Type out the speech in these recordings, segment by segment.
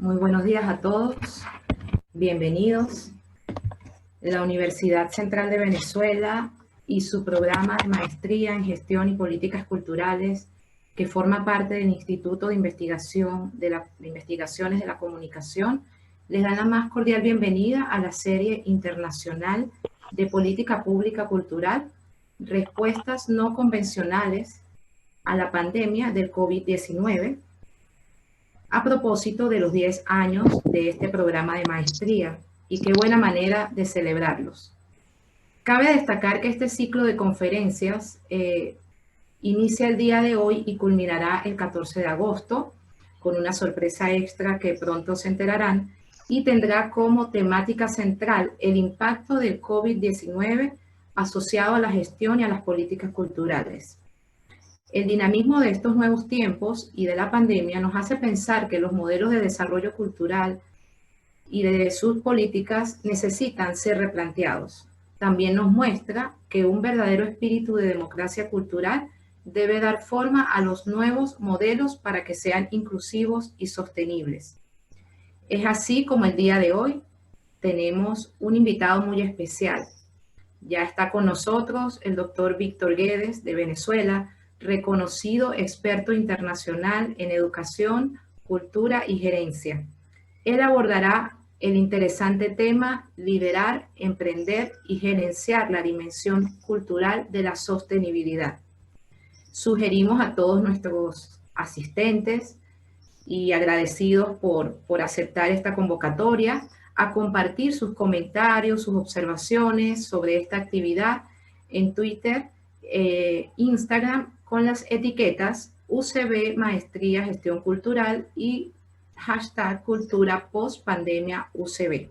Muy buenos días a todos. Bienvenidos. La Universidad Central de Venezuela y su programa de maestría en gestión y políticas culturales, que forma parte del Instituto de Investigaciones de la Comunicación, les dan la más cordial bienvenida a la serie internacional de política pública cultural, respuestas no convencionales a la pandemia del COVID-19, a propósito de los 10 años de este programa de maestría, y qué buena manera de celebrarlos. Cabe destacar que este ciclo de conferencias inicia el día de hoy y culminará el 14 de agosto, con una sorpresa extra que pronto se enterarán, y tendrá como temática central el impacto del COVID-19 asociado a la gestión y a las políticas culturales. El dinamismo de estos nuevos tiempos y de la pandemia nos hace pensar que los modelos de desarrollo cultural y de sus políticas necesitan ser replanteados. También nos muestra que un verdadero espíritu de democracia cultural debe dar forma a los nuevos modelos para que sean inclusivos y sostenibles. Es así como el día de hoy tenemos un invitado muy especial. Ya está con nosotros el doctor Víctor Guedes de Venezuela, reconocido experto internacional en educación, cultura y gerencia. Él abordará el interesante tema liderar, emprender y gerenciar la dimensión cultural de la sostenibilidad. Sugerimos a todos nuestros asistentes y agradecidos por aceptar esta convocatoria a compartir sus comentarios, sus observaciones sobre esta actividad en Twitter, Instagram, con las etiquetas UCB Maestría Gestión Cultural y hashtag Cultura Post Pandemia UCB.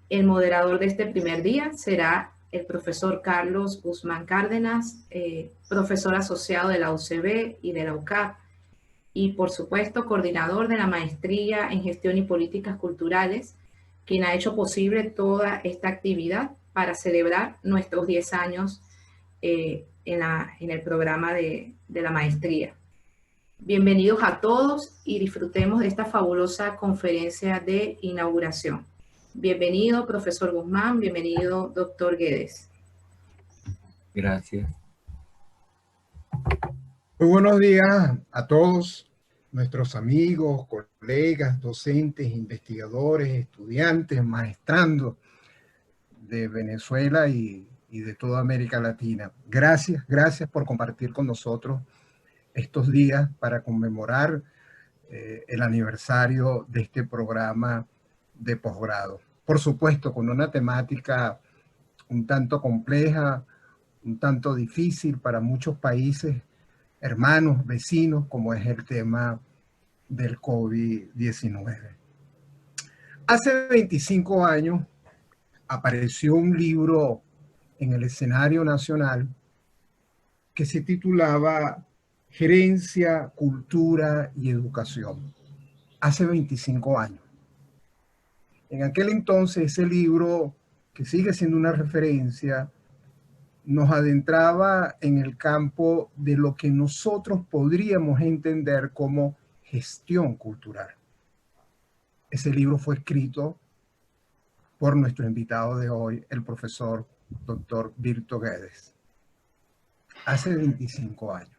El moderador de este primer día será el profesor Carlos Guzmán Cárdenas, profesor asociado de la UCB y de la UCAP, y por supuesto coordinador de la maestría en gestión y políticas culturales, quien ha hecho posible toda esta actividad para celebrar nuestros 10 años en el programa de la maestría. Bienvenidos a todos y disfrutemos de esta fabulosa conferencia de inauguración. Bienvenido, profesor Guzmán, bienvenido, doctor Guedes. Gracias. Muy buenos días a todos nuestros amigos, colegas, docentes, investigadores, estudiantes, maestrandos de Venezuela y de toda América Latina. Gracias por compartir con nosotros estos días para conmemorar el aniversario de este programa de posgrado. Por supuesto, con una temática un tanto compleja, un tanto difícil para muchos países, hermanos, vecinos, como es el tema del COVID-19. Hace 25 años apareció un libro en el escenario nacional que se titulaba Gerencia, Cultura y Educación. Hace 25 años. En aquel entonces ese libro, que sigue siendo una referencia, nos adentraba en el campo de lo que nosotros podríamos entender como gestión cultural. Ese libro fue escrito por nuestro invitado de hoy, el profesor Dr. Víctor Guedes, hace 25 años.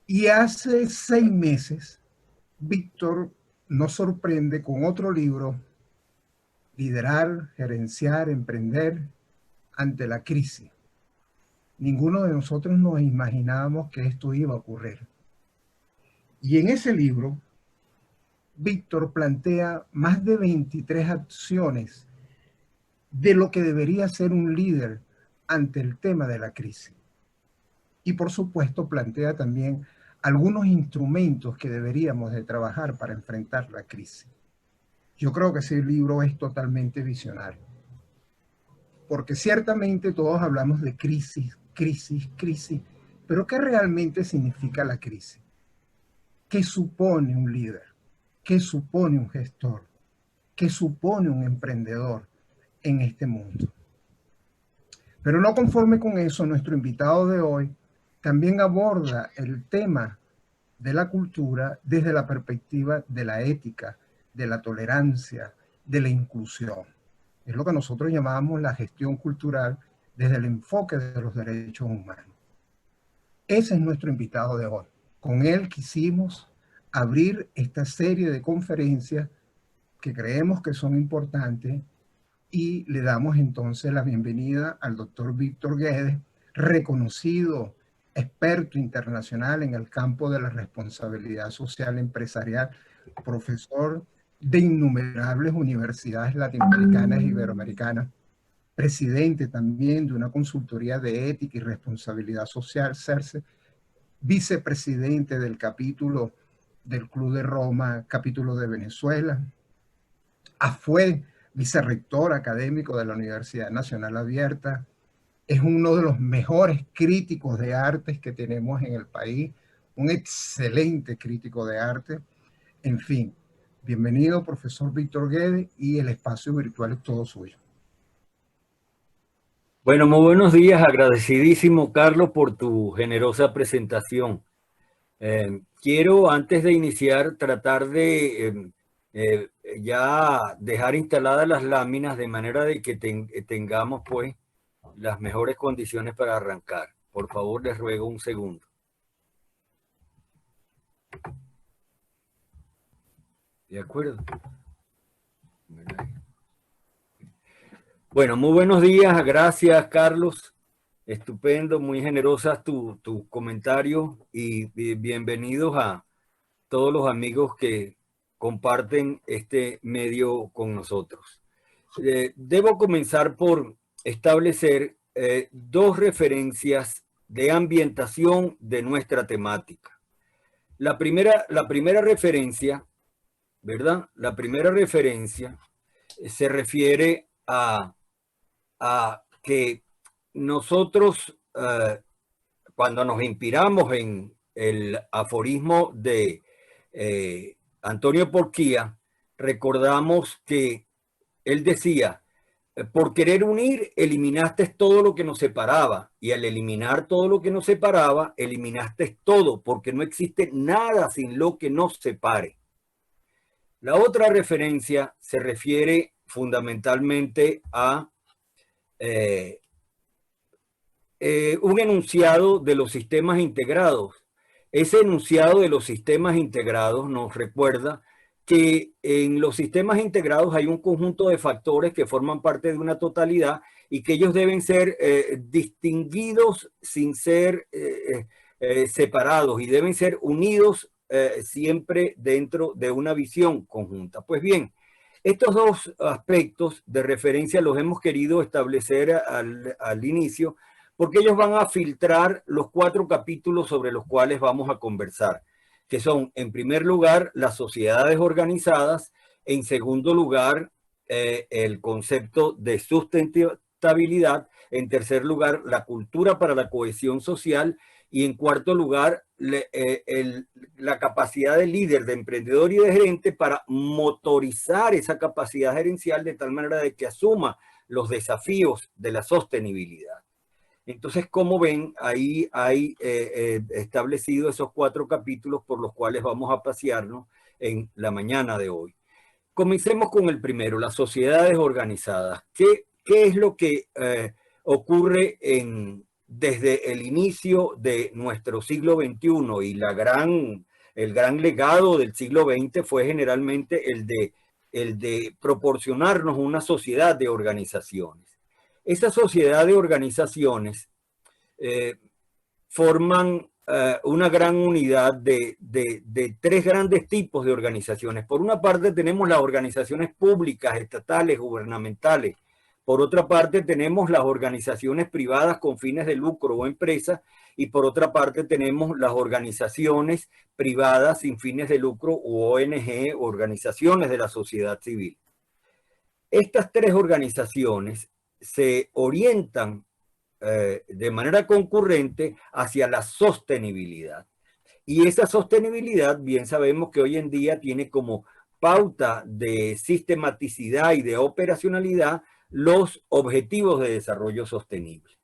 Y hace 6 meses, Víctor nos sorprende con otro libro, Liderar, Gerenciar, Emprender ante la crisis. Ninguno de nosotros nos imaginábamos que esto iba a ocurrir. Y en ese libro, Víctor plantea más de 23 acciones de lo que debería ser un líder ante el tema de la crisis. Y por supuesto plantea también algunos instrumentos que deberíamos de trabajar para enfrentar la crisis. Yo creo que ese libro es totalmente visionario. Porque ciertamente todos hablamos de crisis, pero ¿qué realmente significa la crisis? ¿Qué supone un líder? ¿Qué supone un gestor? ¿Qué supone un emprendedor en este mundo? Pero no conforme con eso, nuestro invitado de hoy también aborda el tema de la cultura desde la perspectiva de la ética, de la tolerancia, de la inclusión. Es lo que nosotros llamamos la gestión cultural desde el enfoque de los derechos humanos. Ese es nuestro invitado de hoy. Con él quisimos abrir esta serie de conferencias que creemos que son importantes y le damos entonces la bienvenida al doctor Víctor Guedes, reconocido experto internacional en el campo de la responsabilidad social empresarial, profesor de innumerables universidades latinoamericanas e iberoamericanas, presidente también de una consultoría de ética y responsabilidad social, CERCE, vicepresidente del capítulo del Club de Roma, capítulo de Venezuela, fue vicerrector académico de la Universidad Nacional Abierta, es uno de los mejores críticos de artes que tenemos en el país, un excelente crítico de arte. En fin, bienvenido, profesor Víctor Guedes, y el espacio virtual es todo suyo. Bueno, muy buenos días, agradecidísimo, Carlos, por tu generosa presentación. Quiero, antes de iniciar, tratar de ya dejar instaladas las láminas de manera de que tengamos, pues, las mejores condiciones para arrancar. Por favor, les ruego un segundo. ¿De acuerdo? Bueno, muy buenos días, gracias, Carlos. Estupendo, muy generosas tus comentarios y bienvenidos a todos los amigos que comparten este medio con nosotros. Debo comenzar por establecer dos referencias de ambientación de nuestra temática. La primera referencia, ¿verdad? La primera referencia se refiere a que nosotros, cuando nos inspiramos en el aforismo de Antonio Porquía, recordamos que él decía: por querer unir, eliminaste todo lo que nos separaba, y al eliminar todo lo que nos separaba, eliminaste todo, porque no existe nada sin lo que nos separe. La otra referencia se refiere fundamentalmente a un enunciado de los sistemas integrados. Ese enunciado de los sistemas integrados nos recuerda que en los sistemas integrados hay un conjunto de factores que forman parte de una totalidad y que ellos deben ser distinguidos sin ser separados, y deben ser unidos siempre dentro de una visión conjunta. Pues bien, estos dos aspectos de referencia los hemos querido establecer al inicio, porque ellos van a filtrar los 4 capítulos sobre los cuales vamos a conversar, que son, en primer lugar, las sociedades organizadas; en segundo lugar, el concepto de sustentabilidad; en tercer lugar, la cultura para la cohesión social; y en cuarto lugar, la capacidad de líder, de emprendedor y de gerente para motorizar esa capacidad gerencial de tal manera de que asuma los desafíos de la sostenibilidad. Entonces, como ven, ahí hay establecido esos 4 capítulos por los cuales vamos a pasearnos en la mañana de hoy. Comencemos con el primero, las sociedades organizadas. ¿Qué es lo que ocurre desde el inicio de nuestro siglo XXI? Y el gran legado del siglo XX fue generalmente el de proporcionarnos una sociedad de organizaciones. Esa sociedad de organizaciones forman una gran unidad de 3 grandes tipos de organizaciones. Por una parte tenemos las organizaciones públicas, estatales, gubernamentales. Por otra parte tenemos las organizaciones privadas con fines de lucro o empresas. Y por otra parte tenemos las organizaciones privadas sin fines de lucro u ONG, organizaciones de la sociedad civil. Estas 3 organizaciones se orientan de manera concurrente hacia la sostenibilidad. Y esa sostenibilidad, bien sabemos que hoy en día tiene como pauta de sistematicidad y de operacionalidad los objetivos de desarrollo sostenible.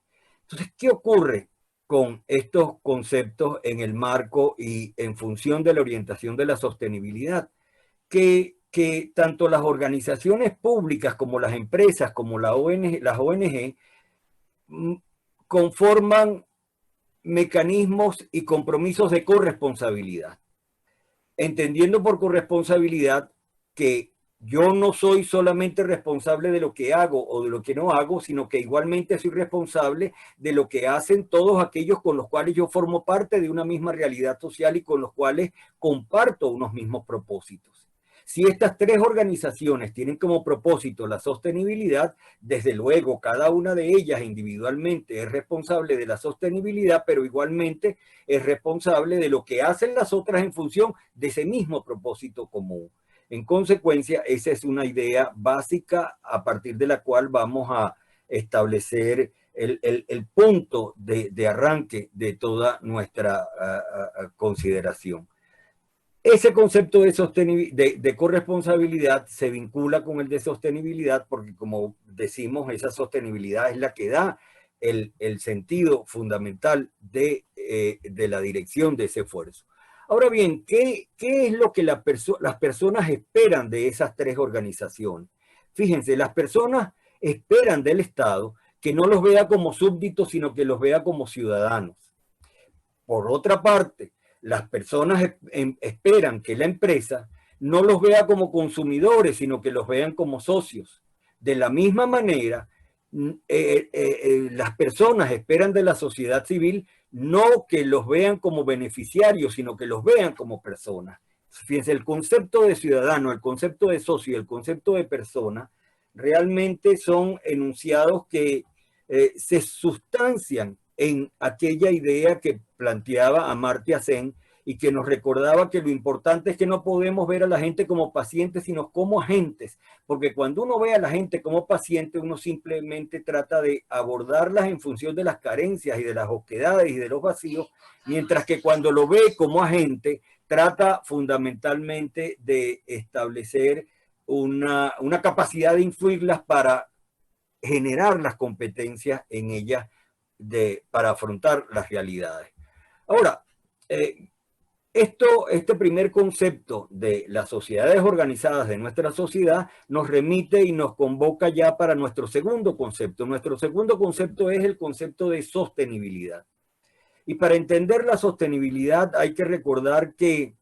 Entonces, ¿qué ocurre con estos conceptos en el marco y en función de la orientación de la sostenibilidad, que tanto las organizaciones públicas como las empresas, como las ONG, conforman mecanismos y compromisos de corresponsabilidad, entendiendo por corresponsabilidad que yo no soy solamente responsable de lo que hago o de lo que no hago, sino que igualmente soy responsable de lo que hacen todos aquellos con los cuales yo formo parte de una misma realidad social y con los cuales comparto unos mismos propósitos. Si estas tres organizaciones tienen como propósito la sostenibilidad, desde luego cada una de ellas individualmente es responsable de la sostenibilidad, pero igualmente es responsable de lo que hacen las otras en función de ese mismo propósito común. En consecuencia, esa es una idea básica a partir de la cual vamos a establecer el punto de arranque de toda nuestra consideración. Ese concepto de corresponsabilidad se vincula con el de sostenibilidad porque, como decimos, esa sostenibilidad es la que da el sentido fundamental de la dirección de ese esfuerzo. Ahora bien, ¿qué es lo que las personas esperan de esas tres organizaciones? Fíjense, las personas esperan del Estado que no los vea como súbditos, sino que los vea como ciudadanos. Por otra parte, las personas esperan que la empresa no los vea como consumidores, sino que los vean como socios. De la misma manera, las personas esperan de la sociedad civil no que los vean como beneficiarios, sino que los vean como personas. Fíjense, el concepto de ciudadano, el concepto de socio y el concepto de persona realmente son enunciados que se sustancian en aquella idea que planteaba Amartya Sen y que nos recordaba que lo importante es que no podemos ver a la gente como pacientes, sino como agentes, porque cuando uno ve a la gente como paciente, uno simplemente trata de abordarlas en función de las carencias y de las oquedades y de los vacíos, mientras que cuando lo ve como agente, trata fundamentalmente de establecer una capacidad de influirlas para generar las competencias en ellas para afrontar las realidades. Ahora, este primer concepto de las sociedades organizadas de nuestra sociedad nos remite y nos convoca ya para nuestro segundo concepto. Nuestro segundo concepto es el concepto de sostenibilidad. Y para entender la sostenibilidad hay que recordar que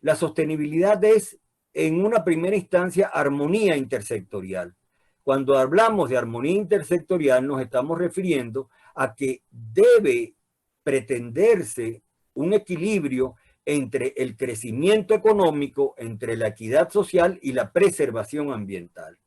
la sostenibilidad es, en una primera instancia, armonía intersectorial. Cuando hablamos de armonía intersectorial nos estamos refiriendo a que debe pretenderse un equilibrio entre el crecimiento económico, entre la equidad social y la preservación ambiental.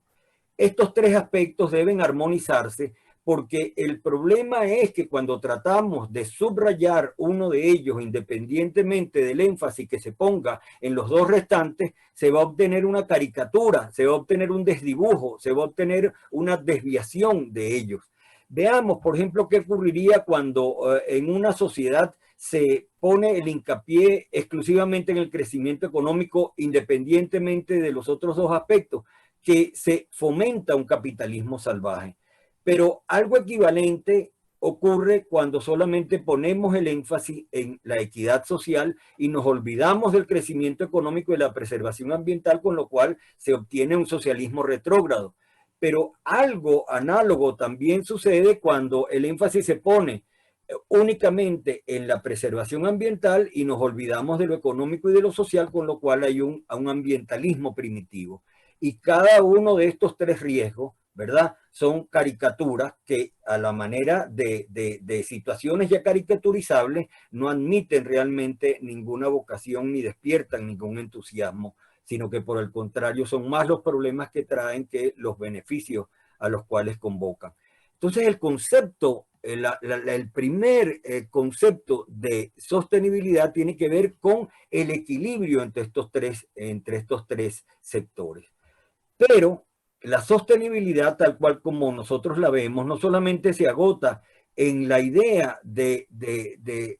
Estos tres aspectos deben armonizarse porque el problema es que cuando tratamos de subrayar uno de ellos, independientemente del énfasis que se ponga en los dos restantes, se va a obtener una caricatura, se va a obtener un desdibujo, se va a obtener una desviación de ellos. Veamos, por ejemplo, qué ocurriría cuando en una sociedad se pone el hincapié exclusivamente en el crecimiento económico, independientemente de los otros dos aspectos, que se fomenta un capitalismo salvaje. Pero algo equivalente ocurre cuando solamente ponemos el énfasis en la equidad social y nos olvidamos del crecimiento económico y la preservación ambiental, con lo cual se obtiene un socialismo retrógrado. Pero algo análogo también sucede cuando el énfasis se pone únicamente en la preservación ambiental y nos olvidamos de lo económico y de lo social, con lo cual hay un ambientalismo primitivo. Y cada uno de estos tres riesgos, ¿verdad?, son caricaturas que a la manera de situaciones ya caricaturizables no admiten realmente ninguna vocación ni despiertan ningún entusiasmo, sino que por el contrario son más los problemas que traen que los beneficios a los cuales convocan. Entonces el concepto, el primer concepto de sostenibilidad tiene que ver con el equilibrio entre estos tres sectores. Pero la sostenibilidad, tal cual como nosotros la vemos, no solamente se agota en la idea de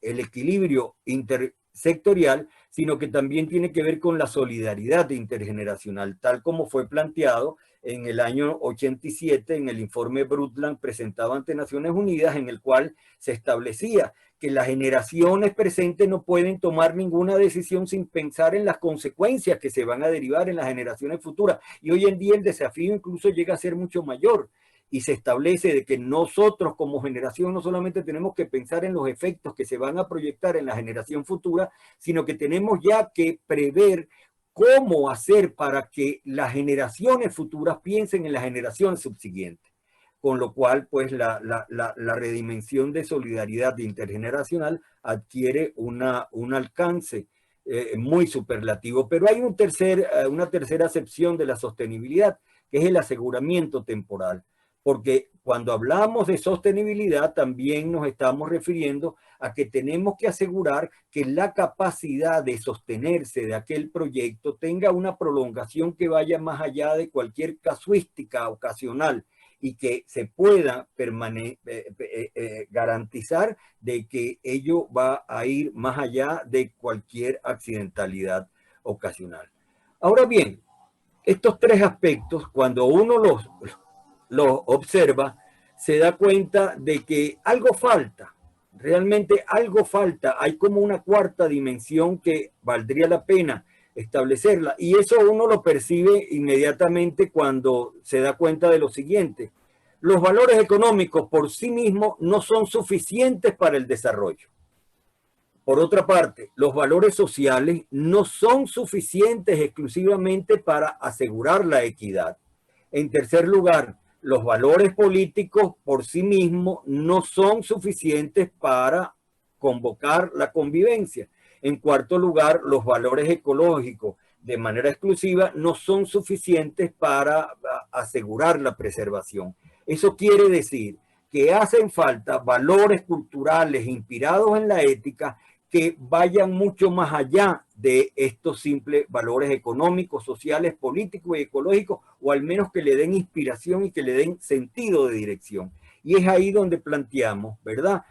el equilibrio intersectorial, sino que también tiene que ver con la solidaridad intergeneracional, tal como fue planteado en el año 87 en el informe Brundtland presentado ante Naciones Unidas, en el cual se establecía que las generaciones presentes no pueden tomar ninguna decisión sin pensar en las consecuencias que se van a derivar en las generaciones futuras. Y hoy en día el desafío incluso llega a ser mucho mayor. Y se establece de que nosotros como generación no solamente tenemos que pensar en los efectos que se van a proyectar en la generación futura, sino que tenemos ya que prever cómo hacer para que las generaciones futuras piensen en las generaciones subsiguientes. Con lo cual, pues, la redimensión de solidaridad intergeneracional adquiere un alcance muy superlativo. Pero hay una tercera acepción de la sostenibilidad, que es el aseguramiento temporal. Porque cuando hablamos de sostenibilidad también nos estamos refiriendo a que tenemos que asegurar que la capacidad de sostenerse de aquel proyecto tenga una prolongación que vaya más allá de cualquier casuística ocasional y que se pueda garantizar de que ello va a ir más allá de cualquier accidentalidad ocasional. Ahora bien, estos tres aspectos, cuando uno los observa, se da cuenta de que algo falta, realmente algo falta. Hay como una cuarta dimensión que valdría la pena establecerla, y eso uno lo percibe inmediatamente cuando se da cuenta de lo siguiente: los valores económicos por sí mismos no son suficientes para el desarrollo. Por otra parte, los valores sociales no son suficientes exclusivamente para asegurar la equidad. En tercer lugar, los valores políticos por sí mismos no son suficientes para convocar la convivencia. En cuarto lugar, los valores ecológicos de manera exclusiva no son suficientes para asegurar la preservación. Eso quiere decir que hacen falta valores culturales inspirados en la ética que vayan mucho más allá de estos simples valores económicos, sociales, políticos y ecológicos, o al menos que le den inspiración y que le den sentido de dirección. Y es ahí donde planteamos, ¿verdad?,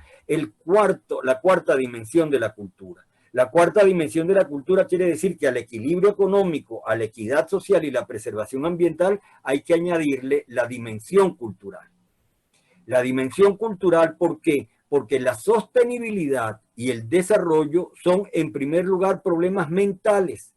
la cuarta dimensión de la cultura. La cuarta dimensión de la cultura quiere decir que al equilibrio económico, a la equidad social y la preservación ambiental hay que añadirle la dimensión cultural. La dimensión cultural, ¿por qué? Porque la sostenibilidad y el desarrollo son, en primer lugar, problemas mentales.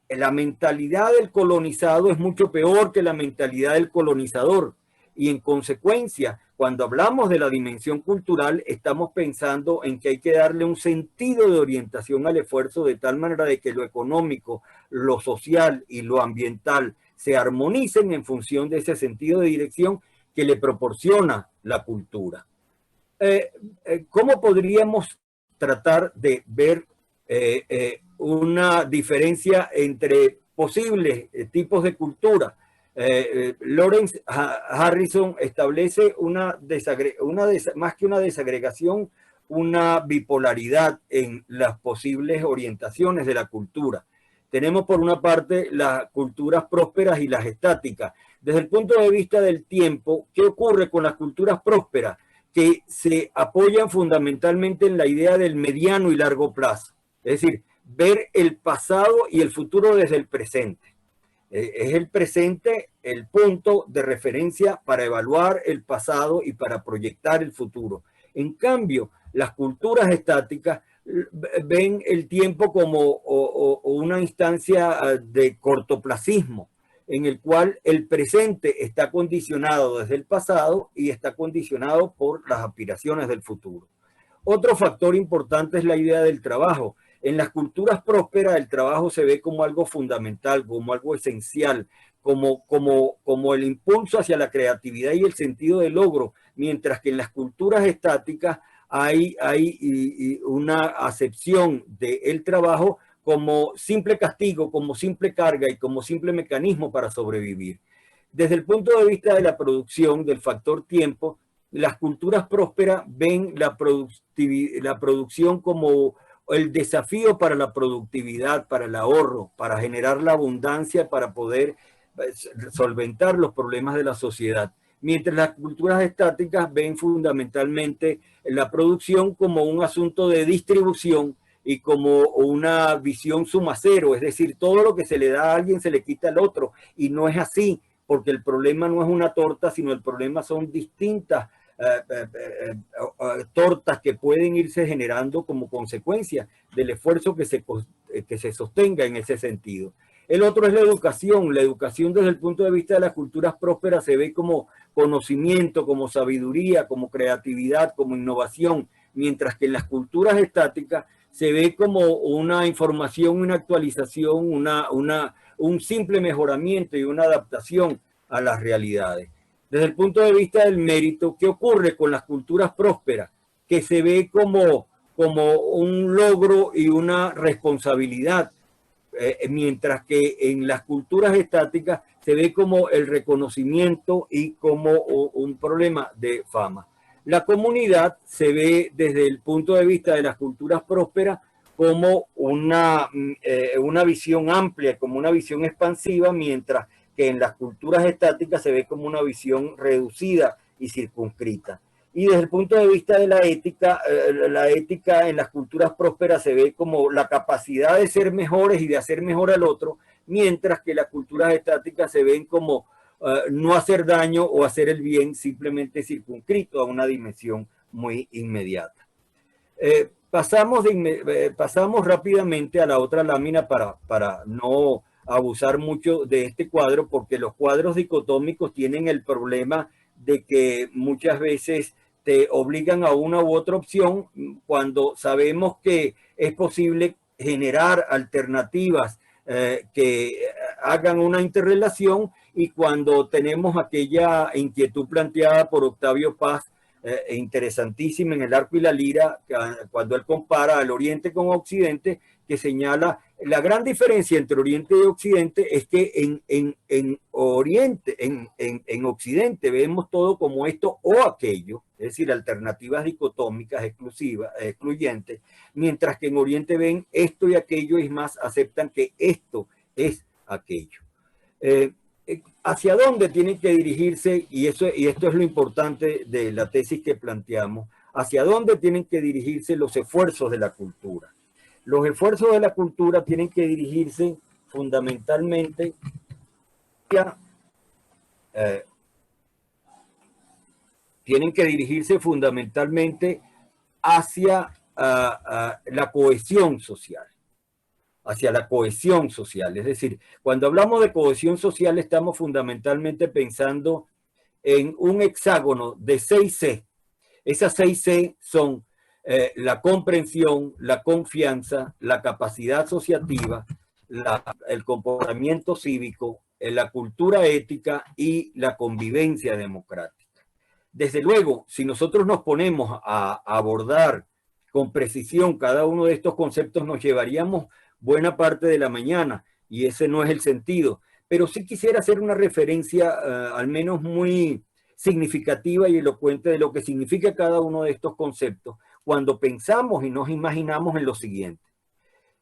La mentalidad del colonizado es mucho peor que la mentalidad del colonizador. Y en consecuencia, cuando hablamos de la dimensión cultural, estamos pensando en que hay que darle un sentido de orientación al esfuerzo de tal manera de que lo económico, lo social y lo ambiental se armonicen en función de ese sentido de dirección que le proporciona la cultura. ¿Cómo podríamos tratar de ver una diferencia entre posibles tipos de cultura? Lawrence Harrison establece más que una desagregación, una bipolaridad en las posibles orientaciones de la cultura. Tenemos por una parte las culturas prósperas y las estáticas. Desde el punto de vista del tiempo, ¿qué ocurre con las culturas prósperas? Que se apoyan fundamentalmente en la idea del mediano y largo plazo. Es decir, ver el pasado y el futuro desde el presente. Es el presente el punto de referencia para evaluar el pasado y para proyectar el futuro. En cambio, las culturas estáticas ven el tiempo como una instancia de cortoplacismo, en el cual el presente está condicionado desde el pasado y está condicionado por las aspiraciones del futuro. Otro factor importante es la idea del trabajo. En las culturas prósperas el trabajo se ve como algo fundamental, como algo esencial, como el impulso hacia la creatividad y el sentido del logro, mientras que en las culturas estáticas hay una acepción del trabajo como simple castigo, como simple carga y como simple mecanismo para sobrevivir. Desde el punto de vista de la producción, del factor tiempo, las culturas prósperas ven la producción como el desafío para la productividad, para el ahorro, para generar la abundancia, para poder solventar los problemas de la sociedad. Mientras las culturas estáticas ven fundamentalmente la producción como un asunto de distribución y como una visión suma cero, es decir, todo lo que se le da a alguien se le quita al otro, y no es así, porque el problema no es una torta, sino el problema son distintas tortas que pueden irse generando como consecuencia del esfuerzo que se sostenga en ese sentido. El otro es la educación. La educación desde el punto de vista de las culturas prósperas se ve como conocimiento, como sabiduría, como creatividad, como innovación, mientras que en las culturas estáticas se ve como una información, una actualización, un simple mejoramiento y una adaptación a las realidades. Desde el punto de vista del mérito, ¿qué ocurre con las culturas prósperas? Que se ve como un logro y una responsabilidad, mientras que en las culturas estáticas se ve como el reconocimiento y como un problema de fama. La comunidad se ve desde el punto de vista de las culturas prósperas como una visión amplia, como una visión expansiva, mientras que en las culturas estáticas se ve como una visión reducida y circunscrita. Y desde el punto de vista de la ética en las culturas prósperas se ve como la capacidad de ser mejores y de hacer mejor al otro, mientras que las culturas estáticas se ven como no hacer daño o hacer el bien, simplemente circunscrito a una dimensión muy inmediata. Pasamos rápidamente a la otra lámina para no abusar mucho de este cuadro, porque los cuadros dicotómicos tienen el problema de que muchas veces te obligan a una u otra opción cuando sabemos que es posible generar alternativas que hagan una interrelación, y cuando tenemos aquella inquietud planteada por Octavio Paz, interesantísima en El arco y la lira, cuando él compara al Oriente con Occidente, que señala la gran diferencia entre Oriente y Occidente es que en Occidente vemos todo como esto o aquello, es decir, alternativas dicotómicas excluyentes, mientras que en Oriente ven esto y aquello y más aceptan que esto es aquello. ¿Hacia dónde tienen que dirigirse? Y esto es lo importante de la tesis que planteamos. ¿Hacia dónde tienen que dirigirse los esfuerzos de la cultura? Los esfuerzos de la cultura tienen que dirigirse fundamentalmente hacia la cohesión social. Hacia la cohesión social. Es decir, cuando hablamos de cohesión social estamos fundamentalmente pensando en un hexágono de 6C. Esas 6C son la comprensión, la confianza, la capacidad asociativa, el comportamiento cívico, la cultura ética y la convivencia democrática. Desde luego, si nosotros nos ponemos a abordar con precisión cada uno de estos conceptos, nos llevaríamos buena parte de la mañana, y ese no es el sentido. Pero sí quisiera hacer una referencia al menos muy significativa y elocuente de lo que significa cada uno de estos conceptos cuando pensamos y nos imaginamos en lo siguiente.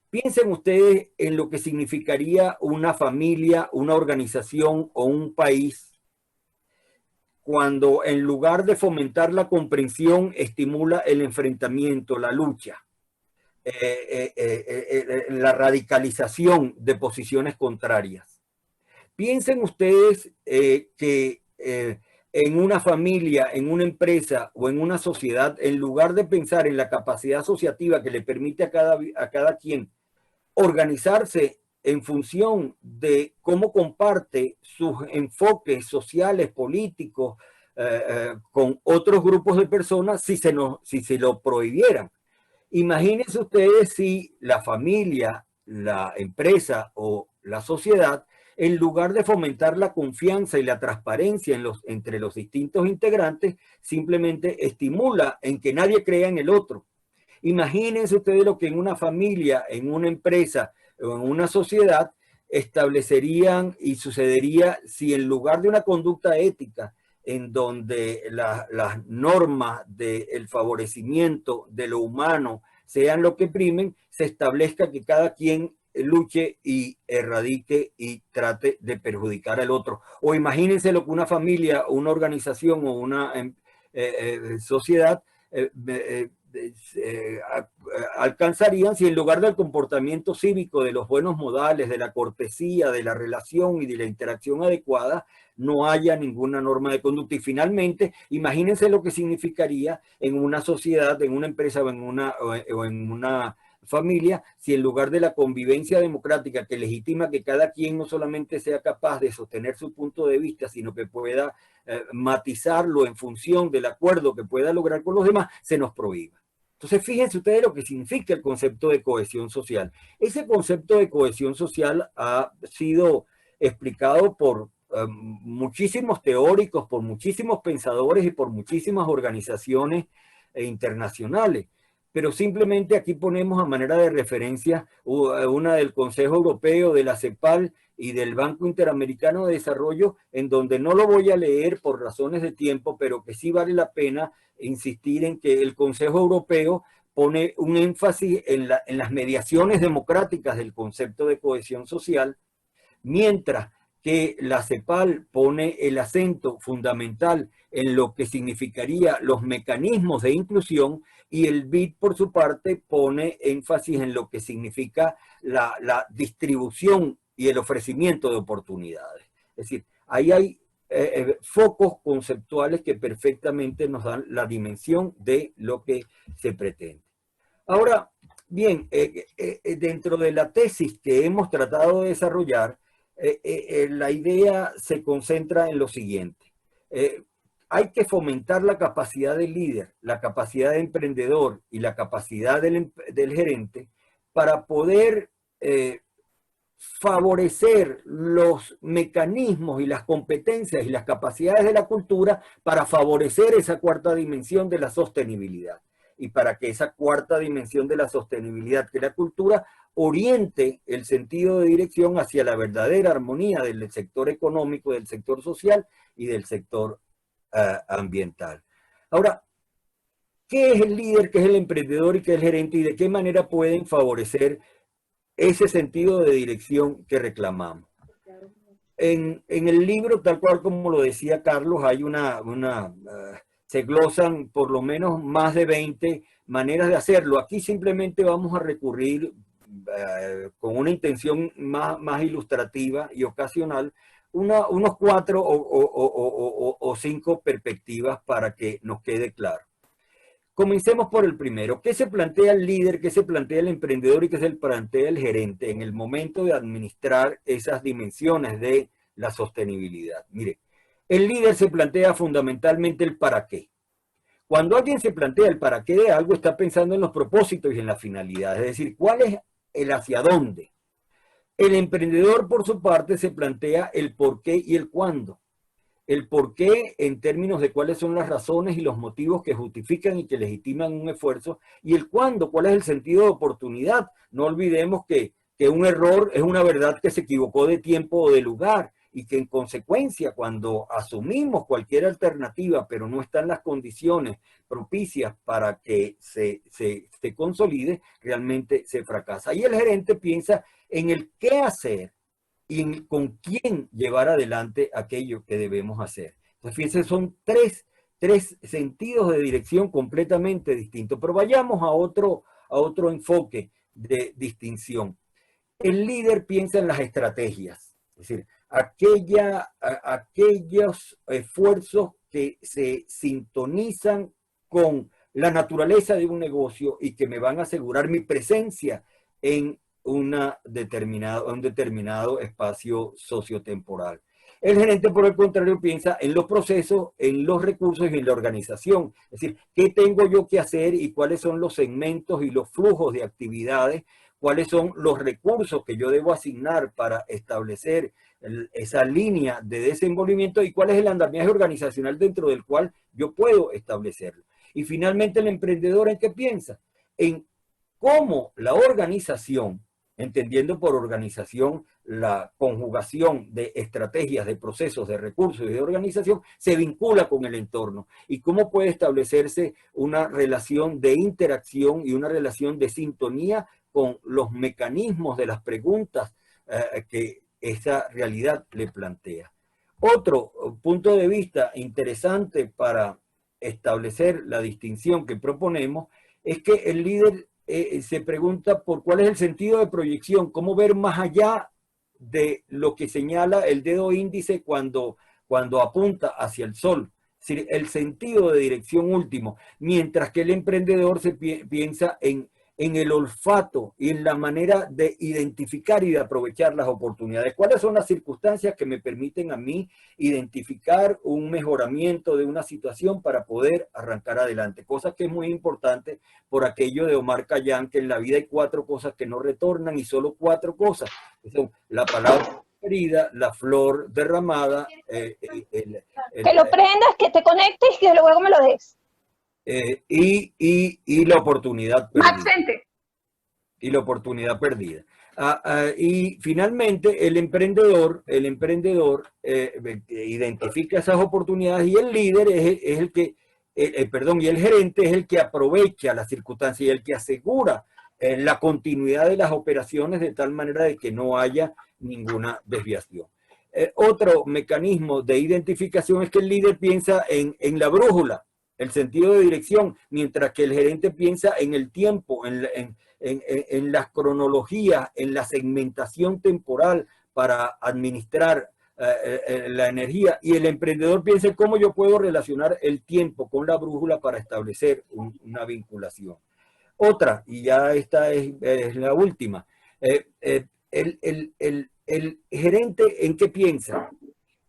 Piensen ustedes en lo que significaría una familia, una organización o un país cuando en lugar de fomentar la comprensión estimula el enfrentamiento, la lucha, la radicalización de posiciones contrarias. Piensen ustedes que en una familia, en una empresa o en una sociedad, en lugar de pensar en la capacidad asociativa que le permite a cada quien organizarse en función de cómo comparte sus enfoques sociales, políticos, con otros grupos de personas, si se lo prohibieran. Imagínense ustedes si la familia, la empresa o la sociedad, en lugar de fomentar la confianza y la transparencia entre los distintos integrantes, simplemente estimula en que nadie crea en el otro. Imagínense ustedes lo que en una familia, en una empresa o en una sociedad establecerían y sucedería si en lugar de una conducta ética en donde las normas del favorecimiento de lo humano sean lo que primen, se establezca que cada quien luche y erradique y trate de perjudicar al otro. O imagínense lo que una familia, una organización o una sociedad alcanzarían si en lugar del comportamiento cívico, de los buenos modales, de la cortesía, de la relación y de la interacción adecuada, no haya ninguna norma de conducta. Y finalmente, imagínense lo que significaría en una sociedad, en una empresa o en una familia, si en lugar de la convivencia democrática que legitima que cada quien no solamente sea capaz de sostener su punto de vista, sino que pueda matizarlo en función del acuerdo que pueda lograr con los demás, se nos prohíba. Entonces, fíjense ustedes lo que significa el concepto de cohesión social. Ese concepto de cohesión social ha sido explicado por muchísimos teóricos, por muchísimos pensadores y por muchísimas organizaciones internacionales. Pero simplemente aquí ponemos a manera de referencia una del Consejo Europeo, de la CEPAL y del Banco Interamericano de Desarrollo, en donde no lo voy a leer por razones de tiempo, pero que sí vale la pena insistir en que el Consejo Europeo pone un énfasis en las mediaciones democráticas del concepto de cohesión social, mientras que la CEPAL pone el acento fundamental en lo que significaría los mecanismos de inclusión, y el BID, por su parte, pone énfasis en lo que significa la distribución y el ofrecimiento de oportunidades. Es decir, ahí hay focos conceptuales que perfectamente nos dan la dimensión de lo que se pretende. Ahora, bien, dentro de la tesis que hemos tratado de desarrollar, la idea se concentra en lo siguiente. Hay que fomentar la capacidad del líder, la capacidad del emprendedor y la capacidad del gerente para poder favorecer los mecanismos y las competencias y las capacidades de la cultura para favorecer esa cuarta dimensión de la sostenibilidad. Y para que esa cuarta dimensión de la sostenibilidad, que la cultura, oriente el sentido de dirección hacia la verdadera armonía del sector económico, del sector social y del sector ambiental. Ahora, ¿qué es el líder, qué es el emprendedor y qué es el gerente, y de qué manera pueden favorecer ese sentido de dirección que reclamamos? En el libro, tal cual como lo decía Carlos, hay se glosan por lo menos más de 20 maneras de hacerlo. Aquí simplemente vamos a recurrir con una intención más ilustrativa y ocasional, unos 4 o 5 perspectivas para que nos quede claro. Comencemos por el primero. ¿Qué se plantea el líder, qué se plantea el emprendedor y qué se plantea el gerente en el momento de administrar esas dimensiones de la sostenibilidad? Mire, el líder se plantea fundamentalmente el para qué. Cuando alguien se plantea el para qué de algo, está pensando en los propósitos y en la finalidad, es decir, cuál es el hacia dónde. El emprendedor, por su parte, se plantea el por qué y el cuándo. El por qué en términos de cuáles son las razones y los motivos que justifican y que legitiman un esfuerzo, y el cuándo, cuál es el sentido de oportunidad. No olvidemos que un error es una verdad que se equivocó de tiempo o de lugar, y que en consecuencia, cuando asumimos cualquier alternativa, pero no están las condiciones propicias para que se consolide, realmente se fracasa. Y el gerente piensa en el qué hacer y con quién llevar adelante aquello que debemos hacer. Entonces, fíjense, son tres sentidos de dirección completamente distintos, pero vayamos a otro enfoque de distinción. El líder piensa en las estrategias, es decir, aquellos esfuerzos que se sintonizan con la naturaleza de un negocio y que me van a asegurar mi presencia en un determinado espacio sociotemporal. El gerente, por el contrario, piensa en los procesos, en los recursos y en la organización. Es decir, ¿qué tengo yo que hacer y cuáles son los segmentos y los flujos de actividades? ¿Cuáles son los recursos que yo debo asignar para establecer esa línea de desenvolvimiento? ¿Y cuál es el andamiaje organizacional dentro del cual yo puedo establecerlo? Y finalmente, el emprendedor, ¿en qué piensa? En cómo la organización, entendiendo por organización la conjugación de estrategias, de procesos, de recursos y de organización, se vincula con el entorno, y cómo puede establecerse una relación de interacción y una relación de sintonía con los mecanismos de las preguntas que esa realidad le plantea. Otro punto de vista interesante para establecer la distinción que proponemos es que el líder se pregunta por cuál es el sentido de proyección, cómo ver más allá de lo que señala el dedo índice cuando apunta hacia el sol. Es decir, el sentido de dirección último, mientras que el emprendedor piensa en el olfato y en la manera de identificar y de aprovechar las oportunidades. ¿Cuáles son las circunstancias que me permiten a mí identificar un mejoramiento de una situación para poder arrancar adelante? Cosa que es muy importante por aquello de Omar Khayyam, que en la vida hay 4 cosas que no retornan y solo 4 cosas. Son la palabra herida, la flor derramada, que lo prendas, que te conectes y que luego me lo des. Y la oportunidad perdida. Maxente. Y la oportunidad perdida. Y finalmente el emprendedor identifica esas oportunidades y el líder es el que, y el gerente es el que aprovecha las circunstancias y el que asegura la continuidad de las operaciones de tal manera de que no haya ninguna desviación. Otro mecanismo de identificación es que el líder piensa en la brújula, el sentido de dirección, mientras que el gerente piensa en el tiempo, en las cronologías, en la segmentación temporal para administrar la energía, y el emprendedor piensa en cómo yo puedo relacionar el tiempo con la brújula para establecer una vinculación. Otra, y ya esta es la última, el gerente ¿en qué piensa?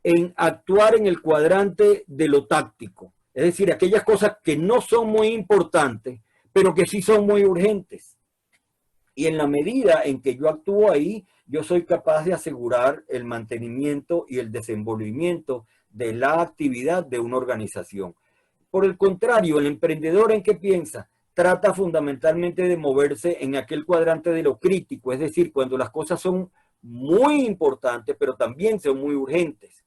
En actuar en el cuadrante de lo táctico. Es decir, aquellas cosas que no son muy importantes, pero que sí son muy urgentes. Y en la medida en que yo actúo ahí, yo soy capaz de asegurar el mantenimiento y el desenvolvimiento de la actividad de una organización. Por el contrario, el emprendedor ¿en qué piensa? Trata fundamentalmente de moverse en aquel cuadrante de lo crítico, es decir, cuando las cosas son muy importantes, pero también son muy urgentes.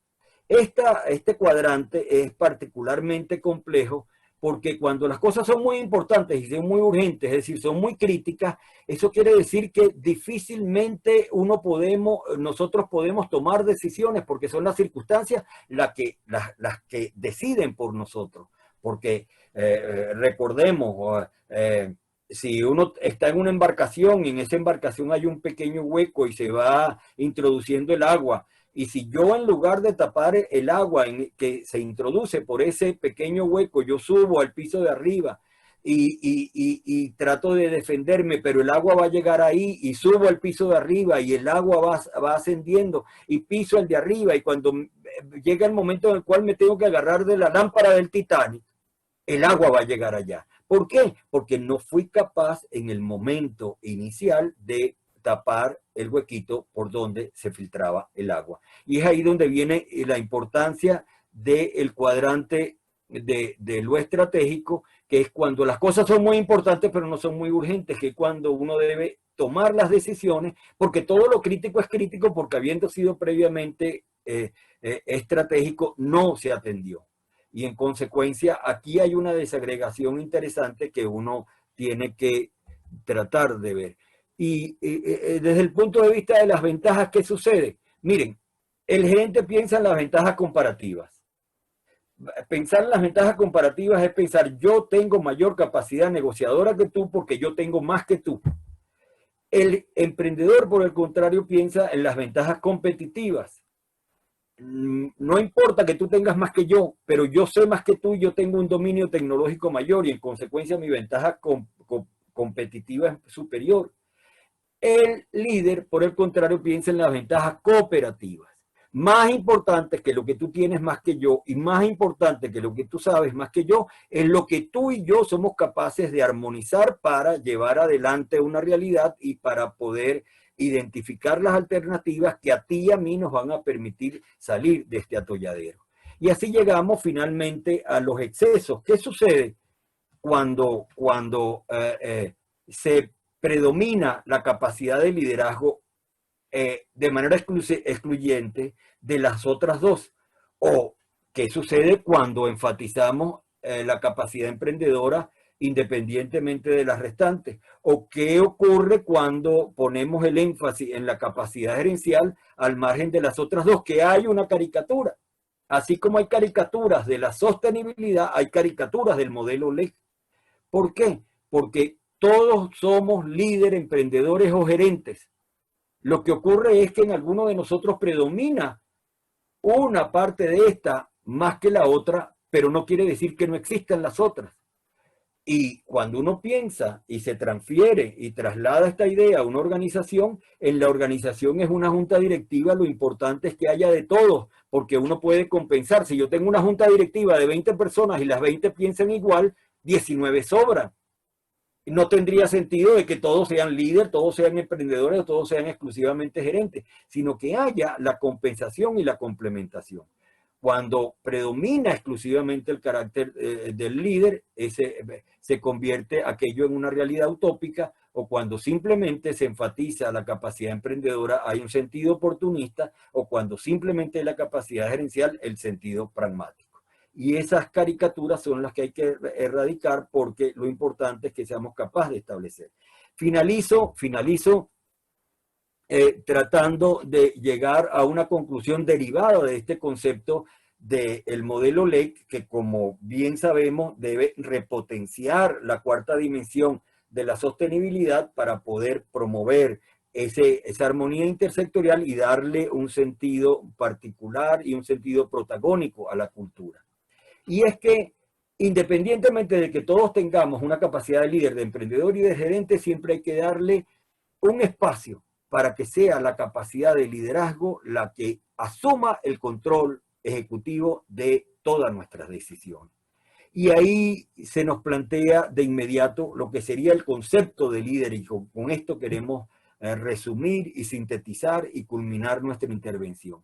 Este cuadrante es particularmente complejo porque cuando las cosas son muy importantes y son muy urgentes, es decir, son muy críticas, eso quiere decir que difícilmente nosotros podemos tomar decisiones porque son las circunstancias las que deciden por nosotros. Porque recordemos, si uno está en una embarcación y en esa embarcación hay un pequeño hueco y se va introduciendo el agua, y si yo en lugar de tapar el agua que se introduce por ese pequeño hueco, yo subo al piso de arriba y trato de defenderme, pero el agua va a llegar ahí y subo al piso de arriba y el agua va ascendiendo y piso el de arriba, y cuando llega el momento en el cual me tengo que agarrar de la lámpara del Titanic, el agua va a llegar allá. ¿Por qué? Porque no fui capaz en el momento inicial de tapar el huequito por donde se filtraba el agua. Y es ahí donde viene la importancia del cuadrante de lo estratégico, que es cuando las cosas son muy importantes pero no son muy urgentes, que es cuando uno debe tomar las decisiones, porque todo lo crítico es crítico porque habiendo sido previamente estratégico no se atendió. Y en consecuencia aquí hay una desagregación interesante que uno tiene que tratar de ver. Y desde el punto de vista de las ventajas, ¿qué sucede? Miren, el gerente piensa en las ventajas comparativas. Pensar en las ventajas comparativas es pensar, yo tengo mayor capacidad negociadora que tú porque yo tengo más que tú. El emprendedor, por el contrario, piensa en las ventajas competitivas. No importa que tú tengas más que yo, pero yo sé más que tú y yo tengo un dominio tecnológico mayor y en consecuencia mi ventaja competitiva es superior. El líder, por el contrario, piensa en las ventajas cooperativas. Más importante que lo que tú tienes más que yo y más importante que lo que tú sabes más que yo es lo que tú y yo somos capaces de armonizar para llevar adelante una realidad y para poder identificar las alternativas que a ti y a mí nos van a permitir salir de este atolladero. Y así llegamos finalmente a los excesos. ¿Qué sucede cuando se predomina la capacidad de liderazgo de manera excluyente de las otras dos? ¿O qué sucede cuando enfatizamos la capacidad emprendedora independientemente de las restantes? ¿O qué ocurre cuando ponemos el énfasis en la capacidad gerencial al margen de las otras dos? Que hay una caricatura. Así como hay caricaturas de la sostenibilidad, hay caricaturas del modelo LEC. ¿Por qué? Porque todos somos líderes, emprendedores o gerentes. Lo que ocurre es que en alguno de nosotros predomina una parte de esta más que la otra, pero no quiere decir que no existan las otras. Y cuando uno piensa y se transfiere y traslada esta idea a una organización, en la organización es una junta directiva, lo importante es que haya de todos, porque uno puede compensar. Si yo tengo una junta directiva de 20 personas y las 20 piensan igual, 19 sobran. No tendría sentido de que todos sean líderes, todos sean emprendedores o todos sean exclusivamente gerentes, sino que haya la compensación y la complementación. Cuando predomina exclusivamente el carácter del líder, se convierte aquello en una realidad utópica, o cuando simplemente se enfatiza la capacidad emprendedora, hay un sentido oportunista, o cuando simplemente la capacidad gerencial, el sentido pragmático. Y esas caricaturas son las que hay que erradicar, porque lo importante es que seamos capaces de establecer. Finalizo tratando de llegar a una conclusión derivada de este concepto del modelo LEC, que como bien sabemos debe repotenciar la cuarta dimensión de la sostenibilidad para poder promover esa armonía intersectorial y darle un sentido particular y un sentido protagónico a la cultura. Y es que, independientemente de que todos tengamos una capacidad de líder, de emprendedor y de gerente, siempre hay que darle un espacio para que sea la capacidad de liderazgo la que asuma el control ejecutivo de todas nuestras decisiones. Y ahí se nos plantea de inmediato lo que sería el concepto de líder, y con esto queremos resumir y sintetizar y culminar nuestra intervención.